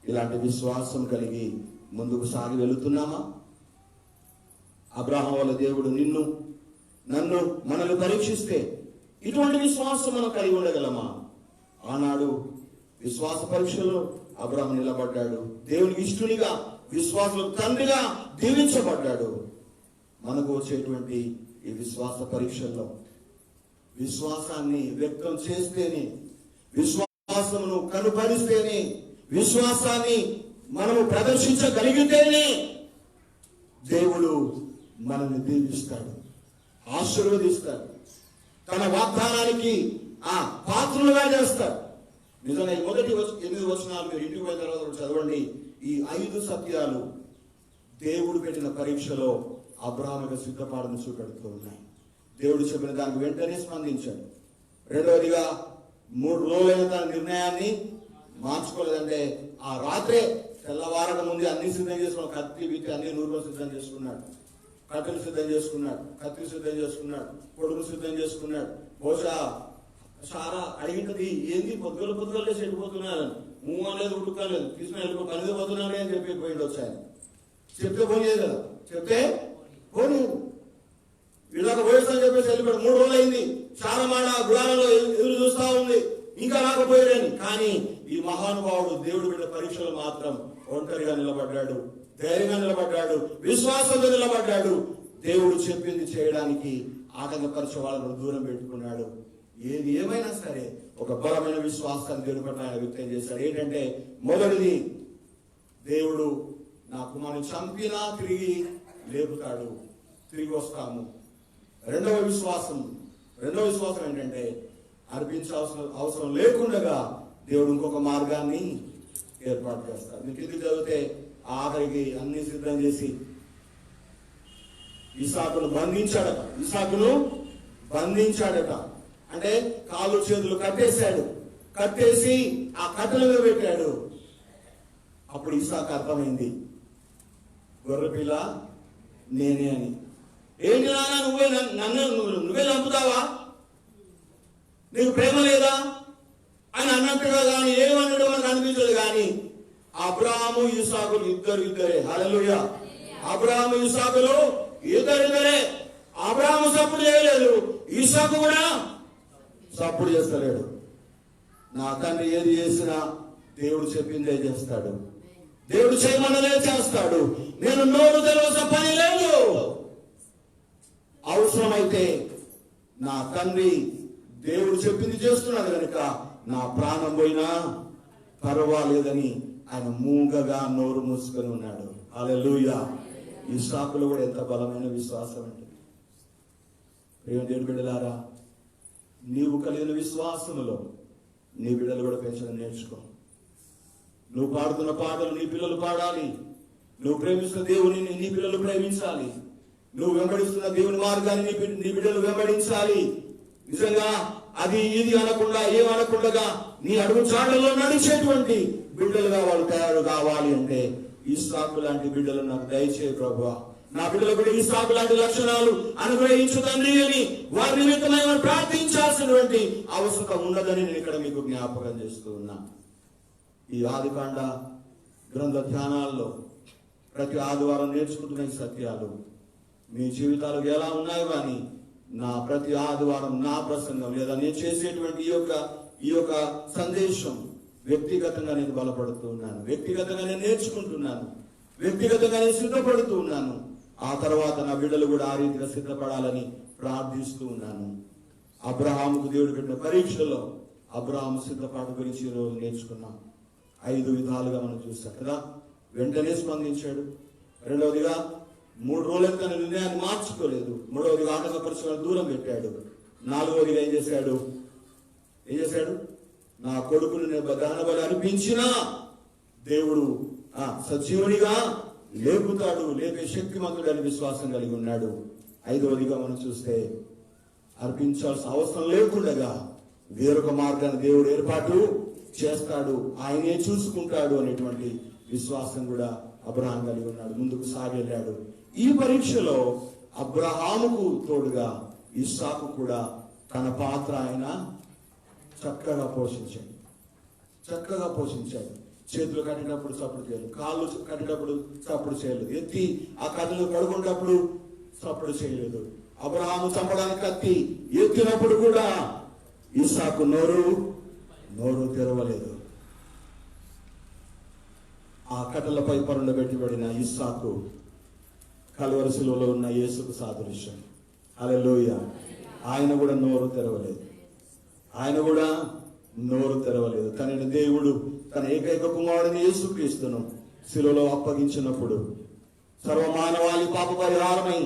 ఇలాంటి విశ్వాసం కలిగి ముందుకు సాగి వెళుతున్నామా? అబ్రాహాము వల్ల దేవుడు నిన్ను, నన్ను, మనల్ని పరీక్షిస్తే ఇటువంటి విశ్వాసం మనం కలిగి ఉండగలమా? ఆనాడు విశ్వాస పరీక్షలో అబ్రాహాము నిలబడ్డాడు. దేవునికి ఇష్టునిగా, విశ్వాసులకు తండ్రిగా దీవించబడ్డాడు. మనకు వచ్చేటువంటి ఈ విశ్వాస పరీక్షల్లో విశ్వాసాన్ని వ్యక్తం చేస్తేనే, విశ్వాసమును కనుపరిస్తేనే, విశ్వాసాన్ని మనము ప్రదర్శించగలిగితేనే దేవుడు మనల్ని దీవిస్తాడు, ఆశీర్వదిస్తాడు, తన వాగ్దానానికి పాత్రులుగా చేస్తాడు. నిజంగా ఈ మొదటి 8 వచనాలు మీరు ఇంటికి పోయిన తర్వాత చదవండి. ఈ 5 సత్యాలు దేవుడు పెట్టిన పరీక్షలో అబ్రాహాముకు సిద్ధపాటును చూపెడుతూ ఉన్నాయి. దేవుడు చెప్పిన దానికి వెంటనే స్పందించాడు. రెండవదిగా 3 రోజులైన తన నిర్ణయాన్ని మార్చుకోలేదంటే ఆ రాత్రే తెల్లవారక ముందు అన్ని సిద్ధం చేసుకున్నాడు. కత్తి బిత్తి అన్ని నూరులో సిద్ధం చేసుకున్నాడు, కట్టెలు సిద్ధం చేసుకున్నాడు, కత్తి సిద్ధం చేసుకున్నాడు, పొడుగు సిద్ధం చేసుకున్నాడు. బహుశా చాలా అడిగింటది, ఏంది పొద్దుగలే చెడిపోతున్నారని. లేదు, ఉట్టుకోలేదు, తీసుకుని వెళ్ళిపో, పనిది పోతున్నాడే అని చెప్పి పోయింది వచ్చాయని. చెప్తే పోలేదు కదా, చెప్తే పోలేదు. వీళ్ళకి పోయేస్తాను చెప్పేసి వెళ్ళిపోయాడు. 3 రోజులు అయింది. చాలా మాట గుడాలలో ఎదురు చూస్తా ఉంది, ఇంకా రాకపోయాడని. కానీ ఈ మహానుభావుడు దేవుడు బిడ్డ పరీక్షలు మాత్రం ఒంటరిగా నిలబడ్డాడు, ధైర్యంగా నిలబడ్డాడు, విశ్వాసంతో నిలబడ్డాడు. దేవుడు చెప్పింది చేయడానికి ఆటంకపరిచే వాళ్ళను దూరం పెట్టుకున్నాడు. ఏది ఏమైనా సరే ఒక బలమైన విశ్వాసాన్ని దేవుడు పట్ల ఆయన వ్యక్తం చేశాడు. ఏంటంటే మొదటిది, దేవుడు నా కుమారుని చంపినా తిరిగి లేపుతాడు, తిరిగి వస్తాము. రెండవ విశ్వాసం ఏంటంటే అర్పించాల్సిన అవసరం లేకుండా దేవుడు ఇంకొక మార్గాన్ని ఏర్పాటు చేస్తాడు. మీకు ఇది చదివితే ఆఖరికి అన్ని సిద్ధం చేసి ఇసాకును బంధించాడట. అంటే కాళ్ళు చేతులు కట్టేసి ఆ కట్టెల మీద పెట్టాడు. అప్పుడు ఇసాకు అర్థమైంది, గొర్రెపిల్ల నేనే అని. ఏంటి నాన్న, నువ్వే చంపుతావా? నీకు ప్రేమ లేదా అని అన్నట్టుగా కానీ ఏమన్నాడు మనకు అనిపించదు. కానీ అబ్రాహాము ఇసాకులు ఇద్దరే. హల్లెలూయా. అబ్రాహాము ఇసాకులు ఇద్దరే. అబ్రాహాము సప్పుడు చేయలేదు, ఇసాకు కూడా సప్పుడు చేస్తలేడు. నా తండ్రి ఏది చేసినా దేవుడు చెప్పిందే చేస్తాడు, దేవుడు చేయమన్నదే చేస్తాడు. నేను నోరు తెలవలసిన పని లేదు. అవసరమైతే నా తండ్రి దేవుడు చెప్పింది చేస్తున్నాడు కనుక నా ప్రాణం పోయినా పర్వాలేదని ఆయన మూగగా నోరు మూసుకొని ఉన్నాడు. హల్లెలూయా. ఈ ఇస్సాకులో కూడా ఎంత బలమైన విశ్వాసం అంటే, ప్రియ దేవుని బిడ్డలారా, నీవు కలిగిన విశ్వాసములో నీ బిడ్డలు కూడా పెంచడం నేర్చుకో. నువ్వు పాడుతున్న పాటలు నీ పిల్లలు పాడాలి, నువ్వు ప్రేమిస్తున్న దేవుని నీ పిల్లలు ప్రేమించాలి. నువ్వు వెంబడిస్తున్న దేవుని మార్గాన్ని నీ బిడ్డలు వెంబడించాలి. నిజంగా అది ఇది అనకుండా ఏమనకుండా నీ అడుగు చాటులో నడిచేటువంటి బిడ్డలుగా వాళ్ళు తయారు కావాలి అంటే ఇస్సాకు లాంటి బిడ్డలు నాకు దయచేయ ప్రభువా. నా బిడ్డలు కూడా ఇస్సాకు లాంటి లక్షణాలు అనుగ్రహించు తండ్రి అని వారి నిమిత్తమై ప్రార్థించాల్సినటువంటి అవసరం ఉన్నదని నేను ఇక్కడ మీకు జ్ఞాపకం చేస్తూ ఉన్నా. ఈ ఆదికాండ గ్రంథ ధ్యానాల్లో ప్రతి ఆదివారం నేర్చుకుంటున్న ఈ సత్యాలు మీ జీవితాలు ఎలా ఉన్నాయో కానీ నా ప్రతి ఆదివారం నా ప్రసంగం లేదా నేను చేసేటువంటి ఈ యొక్క సందేశం వ్యక్తిగతంగా నేను బలపడుతూ ఉన్నాను, వ్యక్తిగతంగా నేను నేర్చుకుంటున్నాను, వ్యక్తిగతంగా నేను సిద్ధపడుతూ ఉన్నాను. ఆ తర్వాత నా బిడ్డలు కూడా ఆ రీతిగా సిద్ధపడాలని ప్రార్థిస్తూ ఉన్నాను. అబ్రహాముకు దేవుడు పెట్టిన పరీక్షలో అబ్రహాము సిద్ధపాటు గురించి ఈరోజు నేర్చుకున్నాం. 5 విధాలుగా మనం చూస్తాం కదా. వెంటనే స్పందించాడు. రెండవదిగా 3 రోజులకు తన నిర్ణయాన్ని మార్చుకోలేదు. మూడవదిగా ఆటంకపరిచిన దూరం పెట్టాడు. 4వదిగా ఏం చేశాడు? నా కొడుకుని దహన బలి అర్పించినా దేవుడు సజీవునిగా లేపుతాడు, లేపే శక్తిమంతుడు అని విశ్వాసం కలిగి ఉన్నాడు. 5వదిగా మనం చూస్తే అర్పించాల్సిన అవసరం లేకుండా వేరొక మార్గాన్ని దేవుడు ఏర్పాటు చేస్తాడు, ఆయనే చూసుకుంటాడు అనేటువంటి విశ్వాసం కూడా అబ్రహాం కలిగి ఉన్నాడు. ముందుకు సాగెళ్ళాడు. ఈ పరీక్షలో అబ్రహాముకు తోడుగా ఇస్సాకు కూడా తన పాత్ర ఆయన చక్కగా పోషించాడు. చేతులు కట్టినప్పుడు చప్పుడు చేయలేదు, కాళ్ళు కట్టినప్పుడు చప్పుడు చేయలేదు, ఎత్తి ఆ కట్టెలు పడుకున్నప్పుడు చప్పుడు చేయలేదు. అబ్రహాము చంపడానికి కత్తి ఎత్తినప్పుడు కూడా ఇస్సాకు నోరు తెరవలేదు. ఆ కట్టెలపై పరుండబెట్టబడిన ఇస్సాకు కల్వరి శిలువలో ఉన్న యేసుకు సాదృశ్యం. హల్లెలూయా. ఆయన కూడా నోరు తెరవలేదు. తనని దేవుడు తన ఏకైక కుమారుడిని యేసుక్రీస్తును శిలువలో అప్పగించినప్పుడు, సర్వమానవాళి పాప పరిహారమై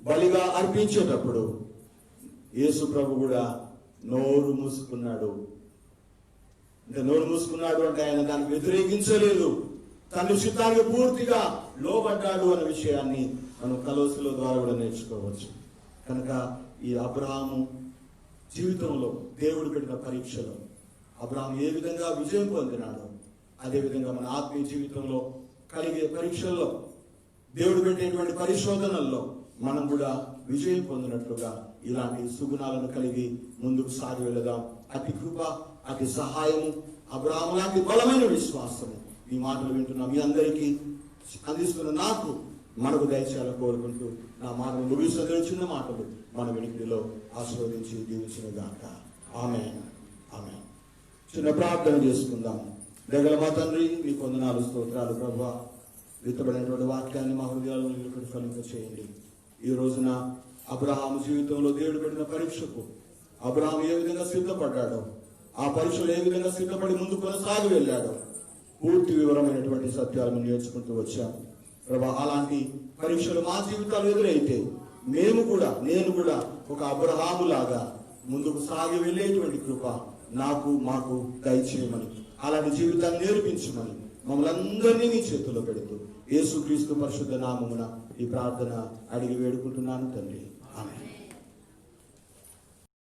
బలిగా అర్పించేటప్పుడు యేసు ప్రభు కూడా నోరు మూసుకున్నాడు. అంటే ఆయన దానికి వ్యతిరేకించలేదు, తన చిత్తానికి పూర్తిగా లోబడ్డాడు అనే విషయాన్ని మనం కొలొస్సీల ద్వారా కూడా నేర్చుకోవచ్చు. కనుక ఈ అబ్రహాము జీవితంలో దేవుడు పెట్టిన పరీక్షలో అబ్రహాము ఏ విధంగా విజయం పొందినాడో అదేవిధంగా మన ఆత్మీయ జీవితంలో కలిగే పరీక్షల్లో, దేవుడు పెట్టేటువంటి పరిశోధనల్లో మనం కూడా విజయం పొందినట్లుగా ఇలాంటి సుగుణాలను కలిగి ముందుకు సాగి వెళదాం. అతి కృప, అతి సహాయము, అబ్రహాము లాంటి బలమైన విశ్వాసము ఈ మాటలు వింటున్నా మీ అందరికీ అందిస్తున్న మనకు దయచేయాలని కోరుకుంటూ నా మాటలు ముగిస్తున్న చిన్న మాటలు మన వెనుకలో ఆశీర్వదించి దీవించిన గాక. ఆమేన్. చిన్న ప్రార్థన చేసుకుందాం. దయగల మా తండ్రి, మీ వందనాలు, స్తోత్రాలు ప్రభువా. విత్తబడినటువంటి వాక్యాన్ని మా హృదయాల్లో నిలబడి ఫలింప చేయండి. ఈ రోజున అబ్రహాము జీవితంలో దేవుడు పెట్టిన పరీక్షకు అబ్రహాము ఏ విధంగా సిద్ధపడ్డాడో, ఆ పరీక్షలు ఏ విధంగా సిద్ధపడి ముందు కొనసాగి వెళ్ళాడో పూర్తి వివరమైనటువంటి సత్యాలను నేర్చుకుంటూ వచ్చాం ప్రభా. అలాంటి పరీక్షలు మా జీవితాలు ఎదురైతే నేను కూడా ఒక అబ్రహాము లాగా ముందుకు సాగి వెళ్ళేటువంటి కృప మాకు దయచేయమని, అలాంటి జీవితాన్ని నేర్పించమని మమ్మల్ని అందరినీ నీ చేతుల్లో పెడుతూ యేసుక్రీస్తు పరిశుద్ధ నామమున ఈ ప్రార్థన అడిగి వేడుకుంటున్నాను తండ్రి. ఆమేన్.